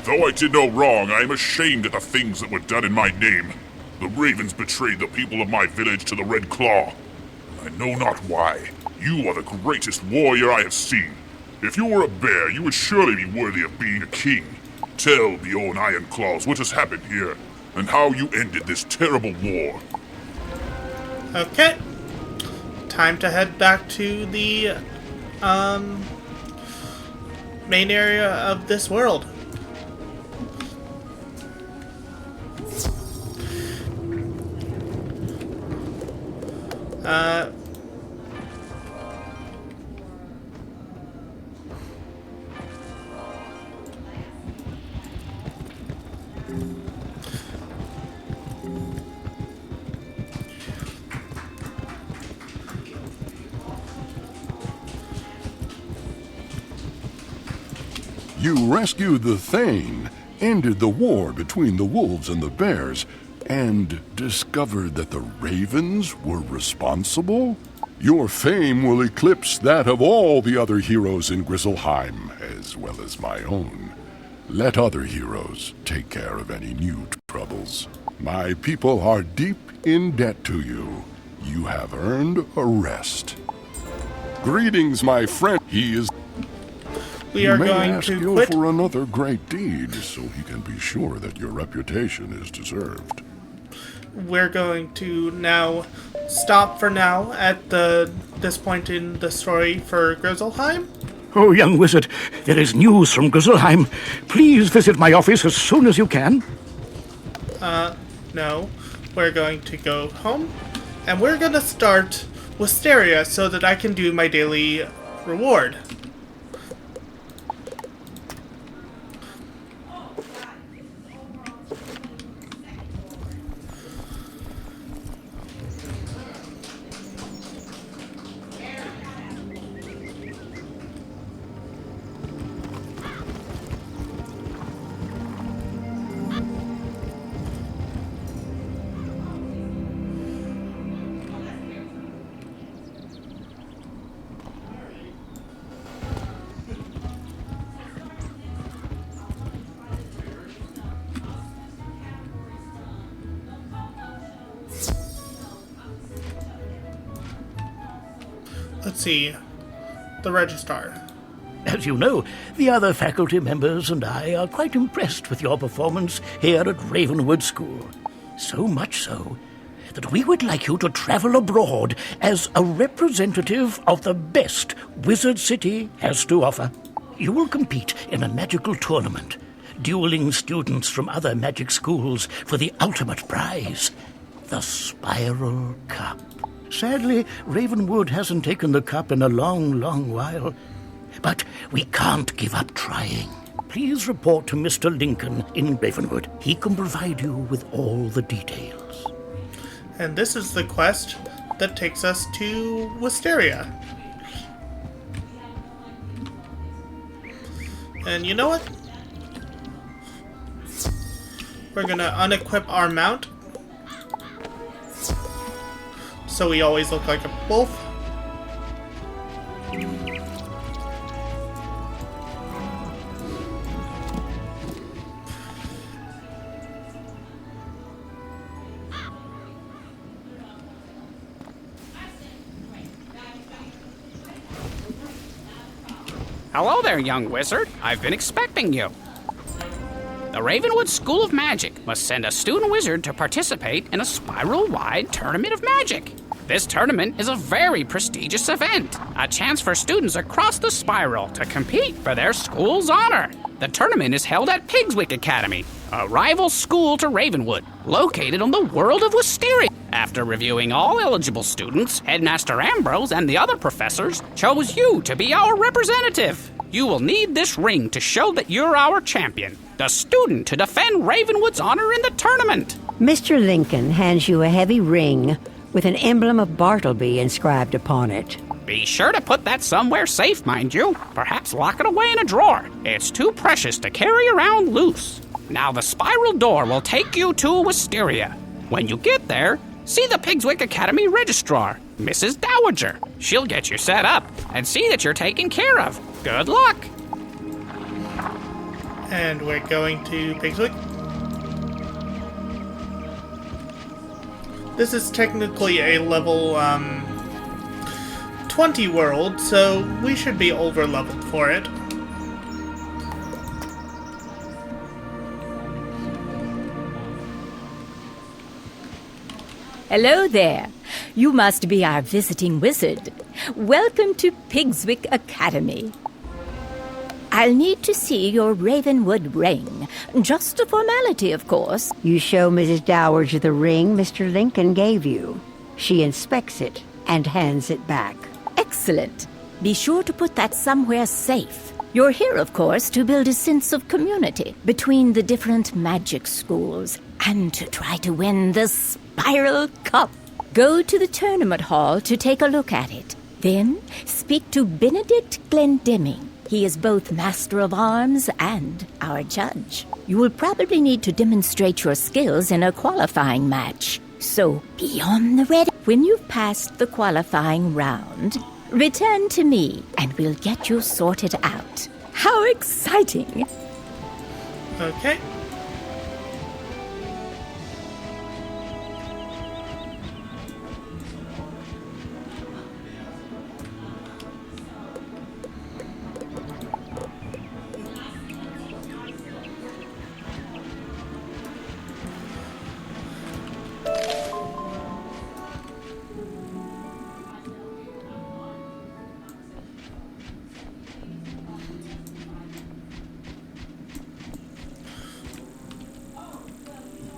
Though I did no wrong, I am ashamed at the things that were done in my name. The ravens betrayed the people of my village to the Red Claw. I know not why. You are the greatest warrior I have seen. If you were a bear, you would surely be worthy of being a king. Tell Bjorn Ironclaws what has happened here, and how you ended this terrible war. Okay. Time to head back to the, main area of this world. You rescued the Thane, ended the war between the wolves and the bears, and discovered that the ravens were responsible? Your fame will eclipse that of all the other heroes in Grizzleheim, as well as my own. Let other heroes take care of any new troubles. My people are deep in debt to you. You have earned a rest. Greetings, my friend. He is... We are going ask to you quit. for another great deed, so he can be sure that your reputation is deserved. We're going to now stop for now at this point in the story for Grizzleheim. Oh, young wizard, there is news from Grizzleheim. Please visit my office as soon as you can. No. We're going to go home. And we're going to start Wisteria so that I can do my daily reward. Let's see. The Registrar. As you know, the other faculty members and I are quite impressed with your performance here at Ravenwood School. So much so that we would like you to travel abroad as a representative of the best Wizard City has to offer. You will compete in a magical tournament, dueling students from other magic schools for the ultimate prize, the Spiral Cup. Sadly, Ravenwood hasn't taken the cup in a long, long while. But we can't give up trying. Please report to Mr. Lincoln in Ravenwood. He can provide you with all the details. And this is the quest that takes us to Wisteria. And you know what? We're gonna unequip our mount, so we always look like a wolf. Hello there, young wizard. I've been expecting you. The Ravenwood School of Magic must send a student wizard to participate in a spiral-wide tournament of magic. This tournament is a very prestigious event, a chance for students across the spiral to compete for their school's honor. The tournament is held at Pigswick Academy, a rival school to Ravenwood, located on the world of Wisteria. After reviewing all eligible students, Headmaster Ambrose and the other professors chose you to be our representative. You will need this ring to show that you're our champion, the student to defend Ravenwood's honor in the tournament. Mr. Lincoln hands you a heavy ring with an emblem of Bartleby inscribed upon it. Be sure to put that somewhere safe, mind you. Perhaps lock it away in a drawer. It's too precious to carry around loose. Now the spiral door will take you to Wisteria. When you get there, see the Pigswick Academy registrar, Mrs. Dowager. She'll get you set up and see that you're taken care of. Good luck. And we're going to Pigswick. This is technically a level 20 world, so we should be over-leveled for it. Hello there. You must be our visiting wizard. Welcome to Pigswick Academy. I'll need to see your Ravenwood ring. Just a formality, of course. You show Mrs. Dowager the ring Mr. Lincoln gave you. She inspects it and hands it back. Excellent. Be sure to put that somewhere safe. You're here, of course, to build a sense of community between the different magic schools and to try to win the Spiral Cup. Go to the tournament hall to take a look at it. Then speak to Benedict Glendemming. He is both Master of Arms and our judge. You will probably need to demonstrate your skills in a qualifying match. So be on the ready. When you've passed the qualifying round, return to me and we'll get you sorted out. How exciting! Okay.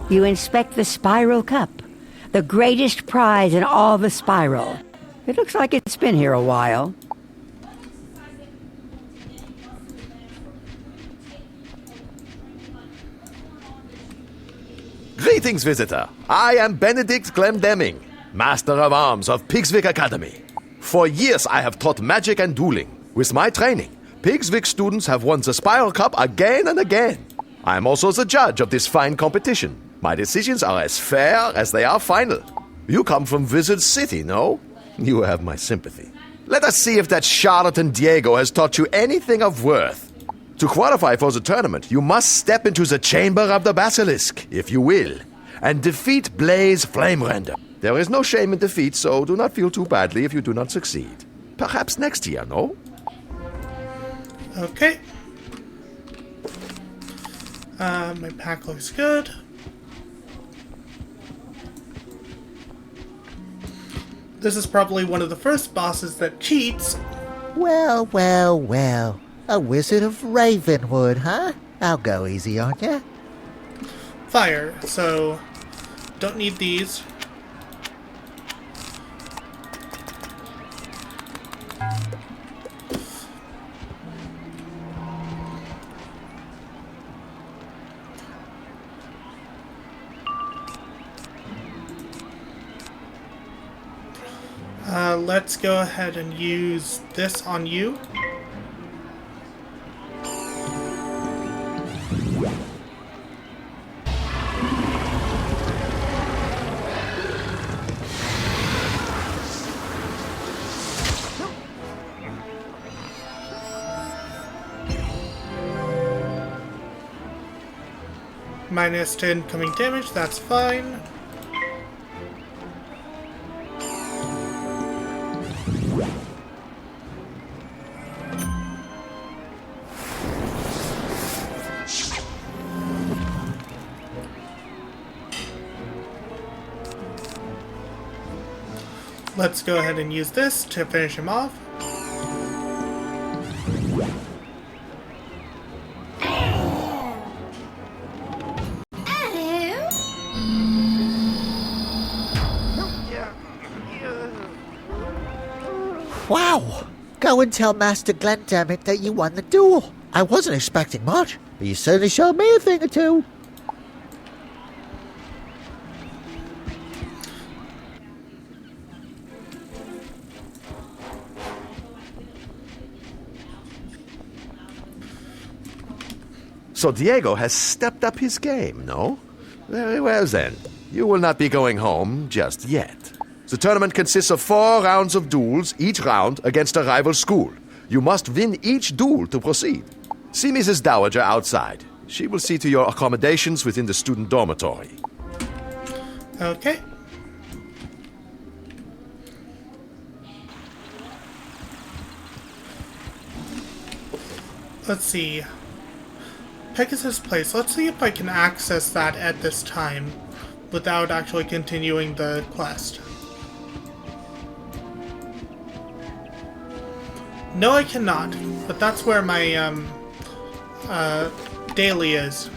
You inspect the Spiral Cup, the greatest prize in all the Spiral. It looks like it's been here a while. Greetings, visitor. I am Benedict Glendemming, Master of Arms of Pigswick Academy. For years I have taught magic and dueling. With my training, Pigswick students have won the Spiral Cup again and again. I am also the judge of this fine competition. My decisions are as fair as they are final. You come from Wizard City, no? You have my sympathy. Let us see if that charlatan Diego has taught you anything of worth. To qualify for the tournament, you must step into the Chamber of the Basilisk, if you will, and defeat Blaze Flamerender. There is no shame in defeat, so do not feel too badly if you do not succeed. Perhaps next year, no? Okay. My pack looks good. This is probably one of the first bosses that cheats. Well, well, well. A wizard of Ravenwood, huh? I'll go easy on ya. Fire, so don't need these. Let's go ahead and use this on you. Minus 10 incoming damage, that's fine. Let's go ahead and use this to finish him off. Wow! Go and tell Master Glendemick that you won the duel. I wasn't expecting much, but you certainly showed me a thing or two. So Diego has stepped up his game, no? Very well then. You will not be going home just yet. The tournament consists of 4 rounds of duels, each round against a rival school. You must win each duel to proceed. See Mrs. Dowager outside. She will see to your accommodations within the student dormitory. Okay. Let's see. Pegasus Place. Let's see if I can access that at this time without actually continuing the quest. No, I cannot, but that's where my daily is.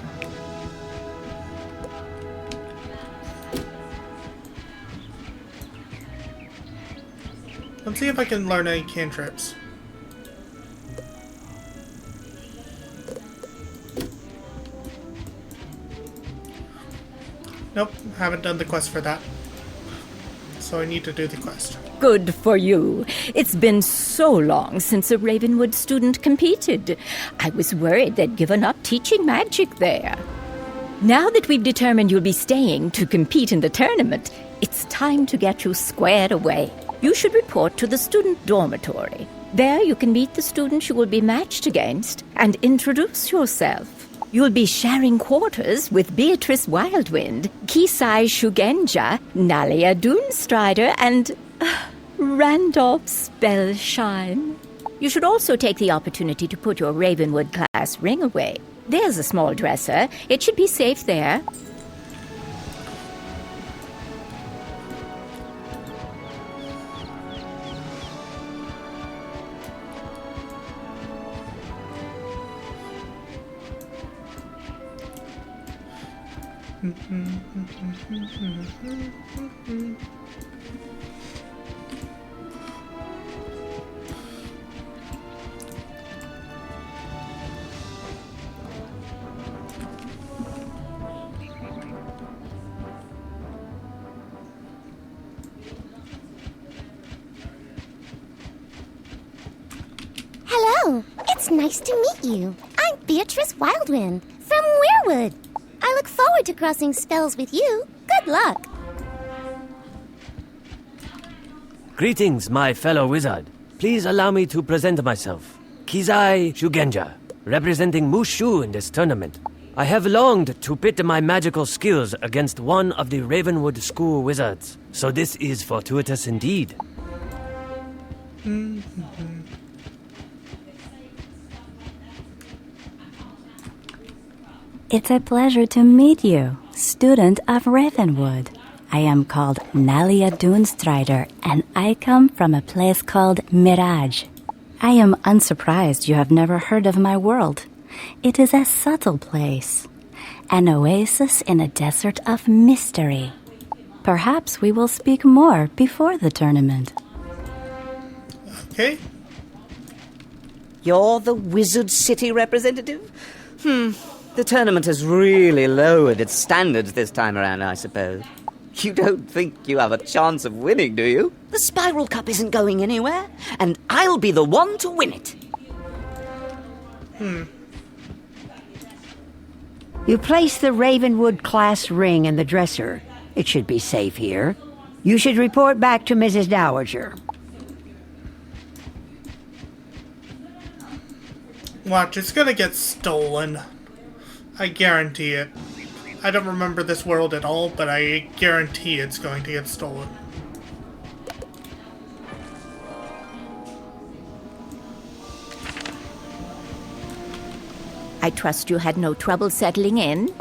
Let's see if I can learn any cantrips. Nope, haven't done the quest for that. So I need to do the quest. Good for you. It's been so long since a Ravenwood student competed. I was worried they'd given up teaching magic there. Now that we've determined you'll be staying to compete in the tournament, it's time to get you squared away. You should report to the student dormitory. There you can meet the students you will be matched against and introduce yourself. You'll be sharing quarters with Beatrice Wildwind, Kisai Shugenja, Nalia Doomstrider, and Randolph Spellshine. You should also take the opportunity to put your Ravenwood class ring away. There's a small dresser. It should be safe there. Hello, it's nice to meet you. I'm Beatrice Wildwind from Weirwood. I look forward to crossing spells with you. Good luck. Greetings, my fellow wizard. Please allow me to present myself. Kizai Shugenja, representing Mushu in this tournament. I have longed to pit my magical skills against one of the Ravenwood School wizards, so this is fortuitous indeed. It's a pleasure to meet you, student of Ravenwood. I am called Nalia Doomstrider, and I come from a place called Mirage. I am unsurprised you have never heard of my world. It is a subtle place, an oasis in a desert of mystery. Perhaps we will speak more before the tournament. Okay. You're the Wizard City representative? The tournament has really lowered its standards this time around, I suppose. You don't think you have a chance of winning, do you? The Spiral Cup isn't going anywhere, and I'll be the one to win it. You place the Ravenwood class ring in the dresser. It should be safe here. You should report back to Mrs. Dowager. Watch, it's gonna get stolen. I guarantee it. I don't remember this world at all, but I guarantee it's going to get stolen. I trust you had no trouble settling in.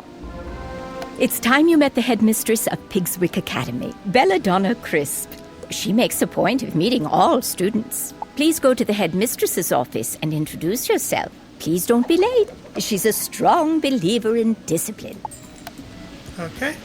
It's time you met the headmistress of Pigswick Academy, Belladonna Crisp. She makes a point of meeting all students. Please go to the headmistress's office and introduce yourself. Please don't be late. She's a strong believer in discipline. Okay.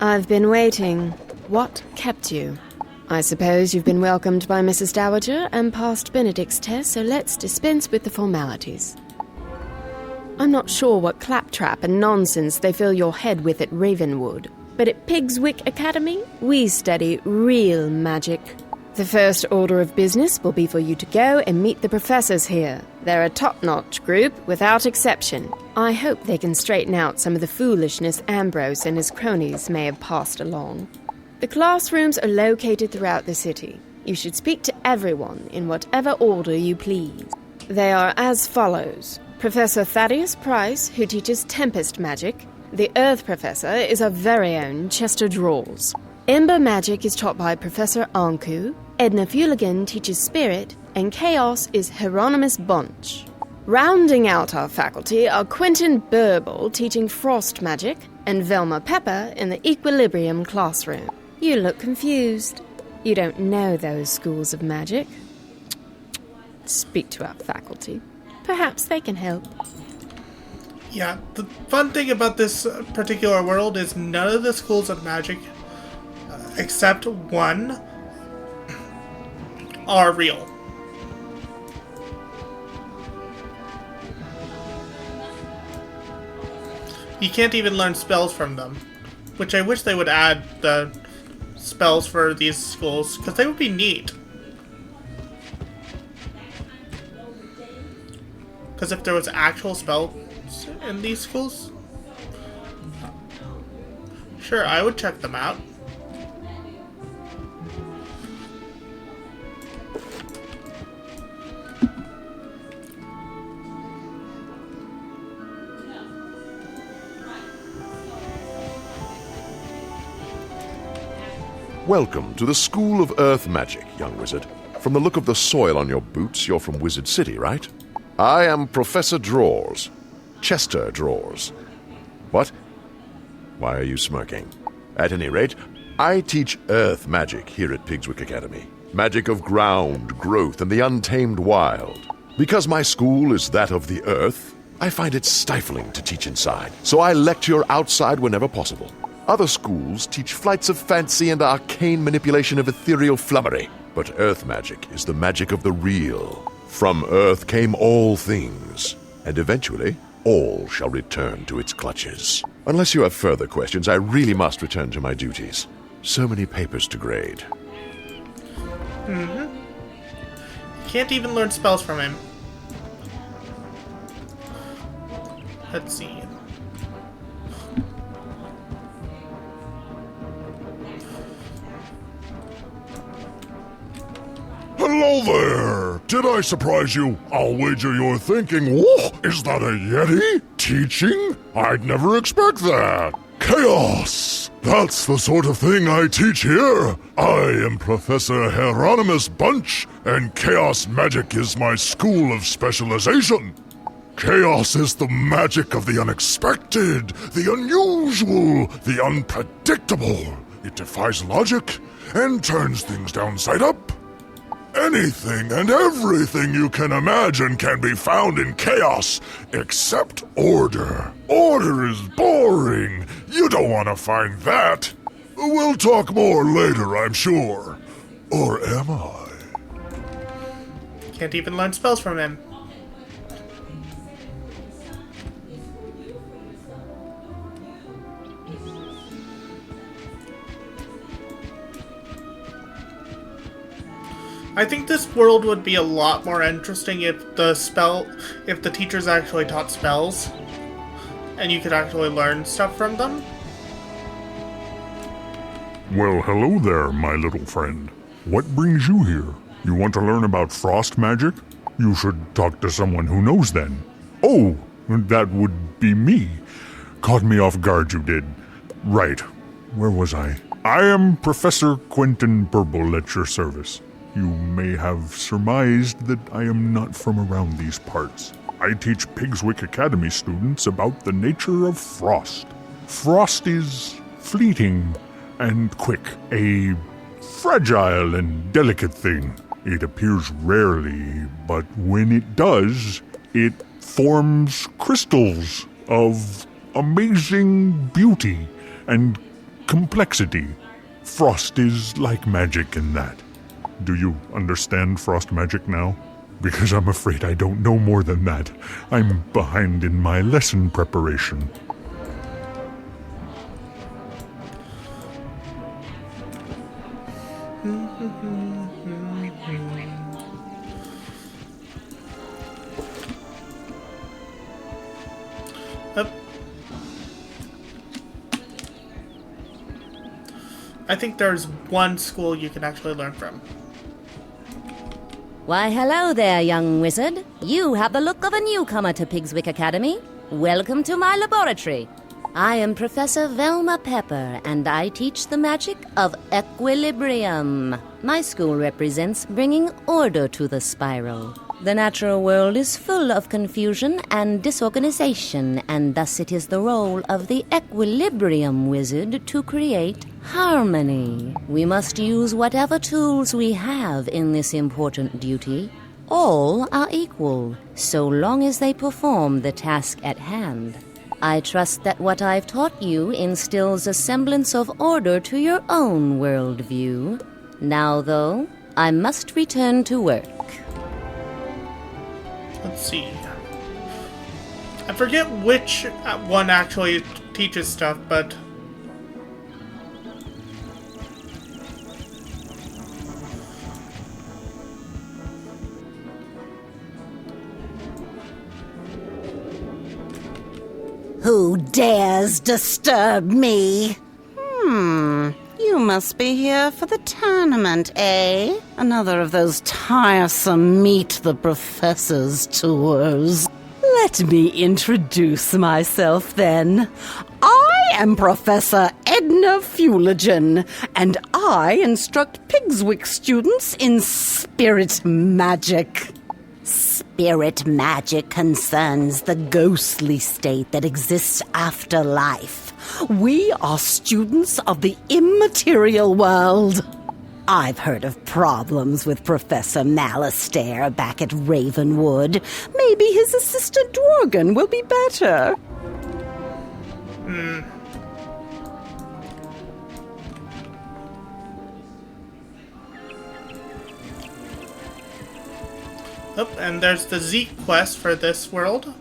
I've been waiting. What kept you? I suppose you've been welcomed by Mrs. Dowager and passed Benedict's test, so let's dispense with the formalities. I'm not sure what claptrap and nonsense they fill your head with at Ravenwood, but at Pigswick Academy, we study real magic. The first order of business will be for you to go and meet the professors here. They're a top-notch group, without exception. I hope they can straighten out some of the foolishness Ambrose and his cronies may have passed along. The classrooms are located throughout the city. You should speak to everyone in whatever order you please. They are as follows. Professor Thaddeus Price, who teaches Tempest Magic. The Earth Professor is our very own Chester Drawls. Ember Magic is taught by Professor Anku. Edna Fuligan teaches Spirit, and Chaos is Hieronymus Bunch. Rounding out our faculty are Quentin Burble teaching Frost Magic, and Velma Pepper in the Equilibrium classroom. You look confused. You don't know those schools of magic. Speak to our faculty. Perhaps they can help. Yeah, the fun thing about this particular world is none of the schools of magic, except one, are real. You can't even learn spells from them, which I wish they would add the spells for these schools, because they would be neat. Because if there was actual spells in these schools, sure, I would check them out. Welcome to the School of Earth Magic, young wizard. From the look of the soil on your boots, you're from Wizard City, right? I am Professor Drawers. Chester Drawers. What? Why are you smirking? At any rate, I teach Earth Magic here at Pigswick Academy. Magic of ground, growth, and the untamed wild. Because my school is that of the Earth, I find it stifling to teach inside, so I lecture outside whenever possible. Other schools teach flights of fancy and arcane manipulation of ethereal flummery. But Earth magic is the magic of the real. From Earth came all things, and eventually, all shall return to its clutches. Unless you have further questions, I really must return to my duties. So many papers to grade. Can't even learn spells from him. Let's see. Hello there! Did I surprise you? I'll wager you're thinking, whoa, is that a Yeti? Teaching? I'd never expect that. Chaos! That's the sort of thing I teach here. I am Professor Hieronymus Bunch, and Chaos Magic is my school of specialization. Chaos is the magic of the unexpected, the unusual, the unpredictable. It defies logic and turns things downside up. Anything and everything you can imagine can be found in chaos, except order. Order is boring. You don't want to find that. We'll talk more later, I'm sure. Or am I? Can't even learn spells from him. I think this world would be a lot more interesting if the teachers actually taught spells, and you could actually learn stuff from them. Well, hello there, my little friend. What brings you here? You want to learn about frost magic? You should talk to someone who knows then. Oh, that would be me. Caught me off guard, you did. Right. Where was I? I am Professor Quentin Burble at your service. You may have surmised that I am not from around these parts. I teach Pigswick Academy students about the nature of frost. Frost is fleeting and quick, a fragile and delicate thing. It appears rarely, but when it does, it forms crystals of amazing beauty and complexity. Frost is like magic in that. Do you understand frost magic now? Because I'm afraid I don't know more than that. I'm behind in my lesson preparation. I think there's one school you can actually learn from. Why, hello there, young wizard. You have the look of a newcomer to Pigswick Academy. Welcome to my laboratory. I am Professor Velma Pepper, and I teach the magic of equilibrium. My school represents bringing order to the spiral. The natural world is full of confusion and disorganization, and thus it is the role of the equilibrium wizard to create harmony. We must use whatever tools we have in this important duty. All are equal, so long as they perform the task at hand. I trust that what I've taught you instills a semblance of order to your own worldview. Now, though, I must return to work. Let's see. I forget which one actually teaches stuff, but... Who dares disturb me? You must be here for the tournament, eh? Another of those tiresome Meet the Professors tours. Let me introduce myself, then. I am Professor Edna Fuligen, and I instruct Pigswick students in spirit magic. Spirit magic concerns the ghostly state that exists after life. We are students of the immaterial world. I've heard of problems with Professor Malastair back at Ravenwood. Maybe his assistant Dworgen will be better. Oh, and there's the Zeke quest for this world.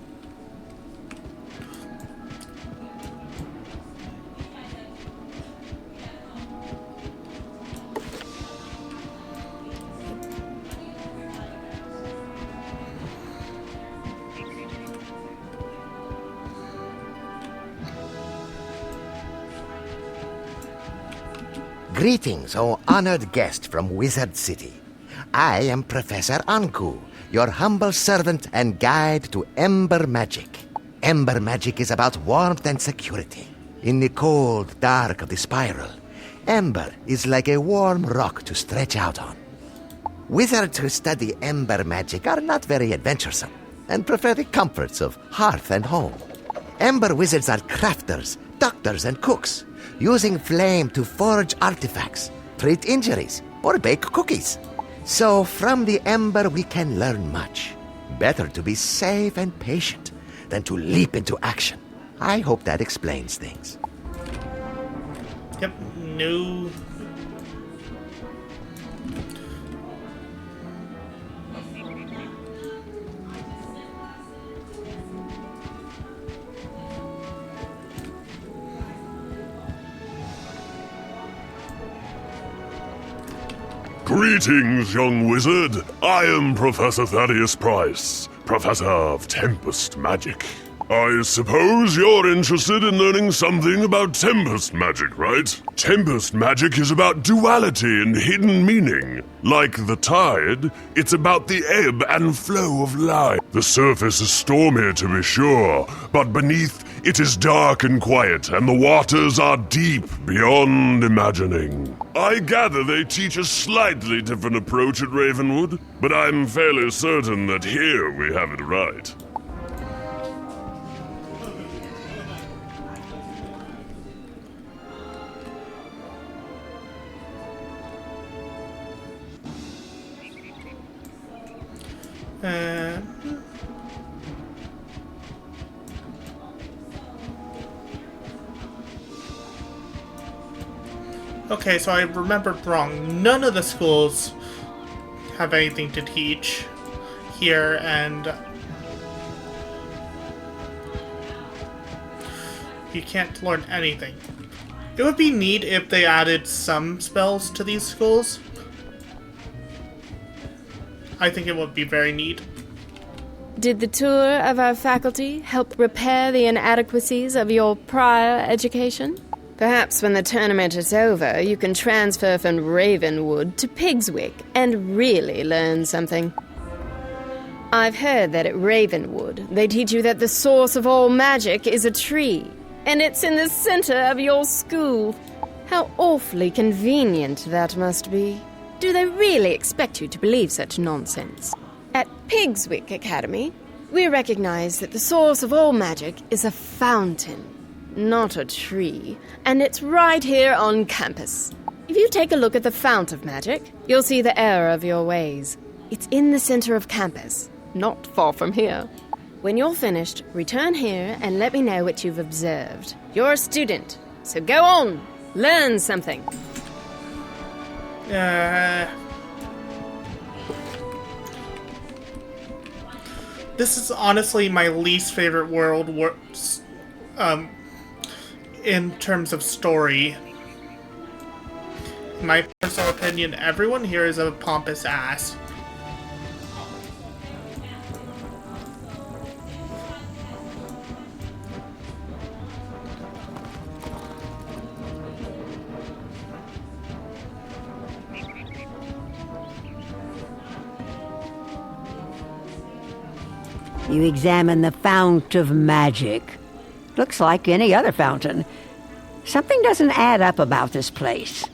Greetings, O honored guest from Wizard City. I am Professor Anku, your humble servant and guide to Ember Magic. Ember Magic is about warmth and security. In the cold dark of the spiral, Ember is like a warm rock to stretch out on. Wizards who study Ember Magic are not very adventuresome and prefer the comforts of hearth and home. Ember Wizards are crafters, doctors, and cooks, using flame to forge artifacts, treat injuries, or bake cookies. So from the Ember we can learn much. Better to be safe and patient than to leap into action. I hope that explains things. Yep, no. Greetings, young wizard. I am Professor Thaddeus Price, Professor of Tempest Magic. I suppose you're interested in learning something about Tempest magic, right? Tempest magic is about duality and hidden meaning. Like the tide, it's about the ebb and flow of life. The surface is stormy, to be sure, but beneath it is dark and quiet, and the waters are deep beyond imagining. I gather they teach a slightly different approach at Ravenwood, but I'm fairly certain that here we have it right. Okay, so I remembered wrong. None of the schools have anything to teach here, and you can't learn anything. It would be neat if they added some spells to these schools. I think it would be very neat. Did the tour of our faculty help repair the inadequacies of your prior education? Perhaps when the tournament is over, you can transfer from Ravenwood to Pigswick and really learn something. I've heard that at Ravenwood, they teach you that the source of all magic is a tree, and it's in the center of your school. How awfully convenient that must be. Do they really expect you to believe such nonsense? At Pigswick Academy, we recognize that the source of all magic is a fountain, not a tree, and it's right here on campus. If you take a look at the fount of magic, you'll see the error of your ways. It's in the center of campus, not far from here. When you're finished, return here and let me know what you've observed. You're a student, so go on, learn something. This is honestly my least favorite world in terms of story. In my personal opinion, everyone here is a pompous ass. You examine the fount of magic. Looks like any other fountain. Something doesn't add up about this place.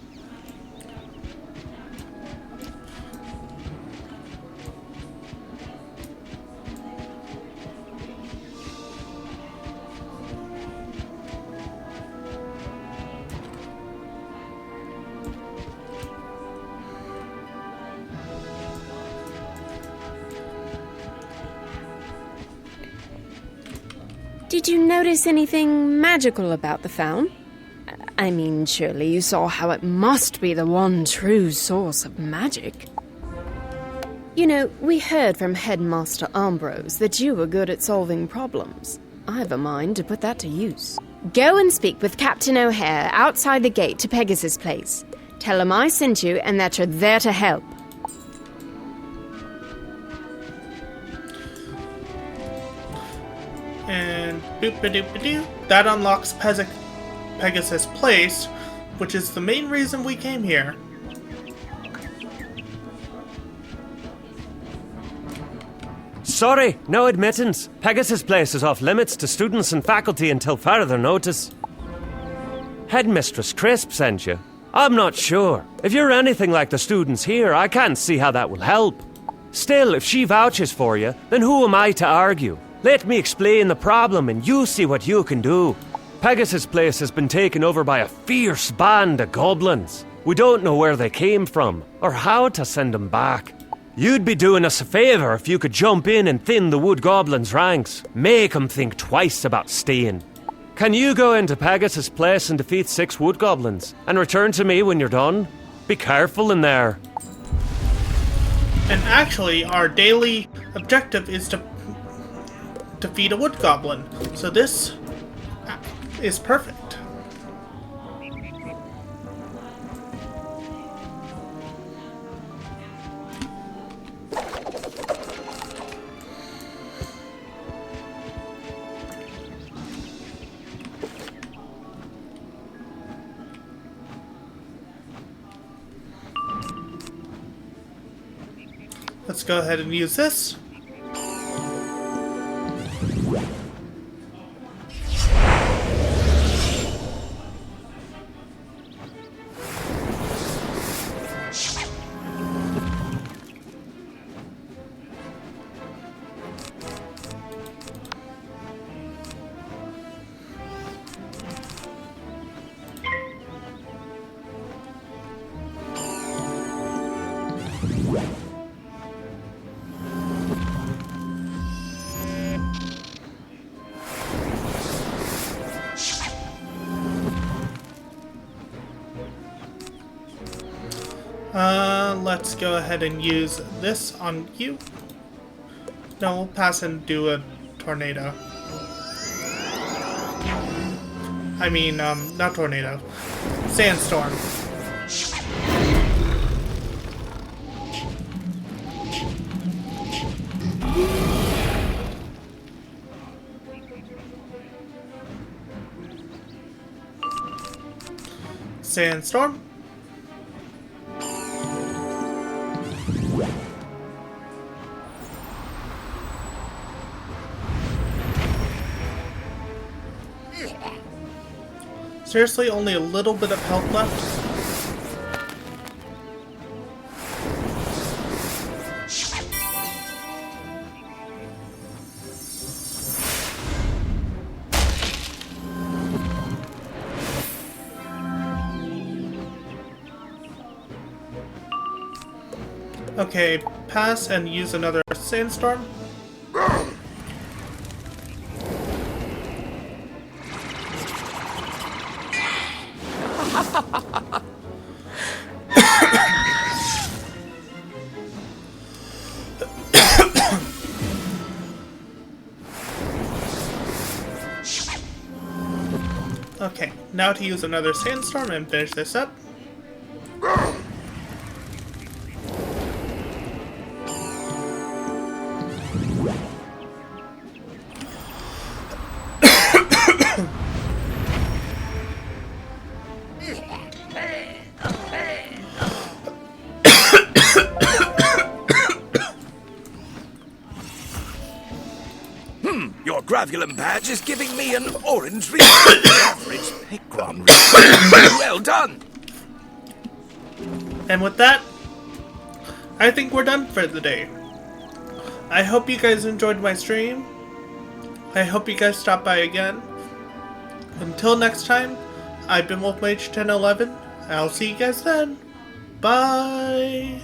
Did you notice anything magical about the fount? I mean, surely you saw how it must be the one true source of magic. You know, we heard from Headmaster Ambrose that you were good at solving problems. I've a mind to put that to use. Go and speak with Captain O'Hare outside the gate to Pegasus Place. Tell him I sent you and that you're there to help. And boop-a-doop-a-doo. That unlocks Pegasus Place, which is the main reason we came here. Sorry, no admittance. Pegasus Place is off limits to students and faculty until further notice. Headmistress Crisp sent you. I'm not sure. If you're anything like the students here, I can't see how that will help. Still, if she vouches for you, then who am I to argue? Let me explain the problem and you see what you can do. Pegasus Place has been taken over by a fierce band of goblins. We don't know where they came from, or how to send them back. You'd be doing us a favour if you could jump in and thin the wood goblins' ranks. Make them think twice about staying. Can you go into Pegasus Place and defeat 6 wood goblins, and return to me when you're done? Be careful in there. And actually, our daily objective is to defeat a wood goblin. So this is perfect. Let's go ahead and use this. Let's go ahead and use this on you. No, we'll pass and do a tornado. I mean, not tornado. Sandstorm. Sandstorm. Seriously, only a little bit of health left. Okay, pass and use another sandstorm. Okay, now to use another sandstorm and finish this up. Your Gravulum badge is giving me an orange average pick one. Well done. And with that, I think we're done for the day. I hope you guys enjoyed my stream. I hope you guys stop by again. Until next time, I've been Wolf Mage 1011. I'll see you guys then. Bye.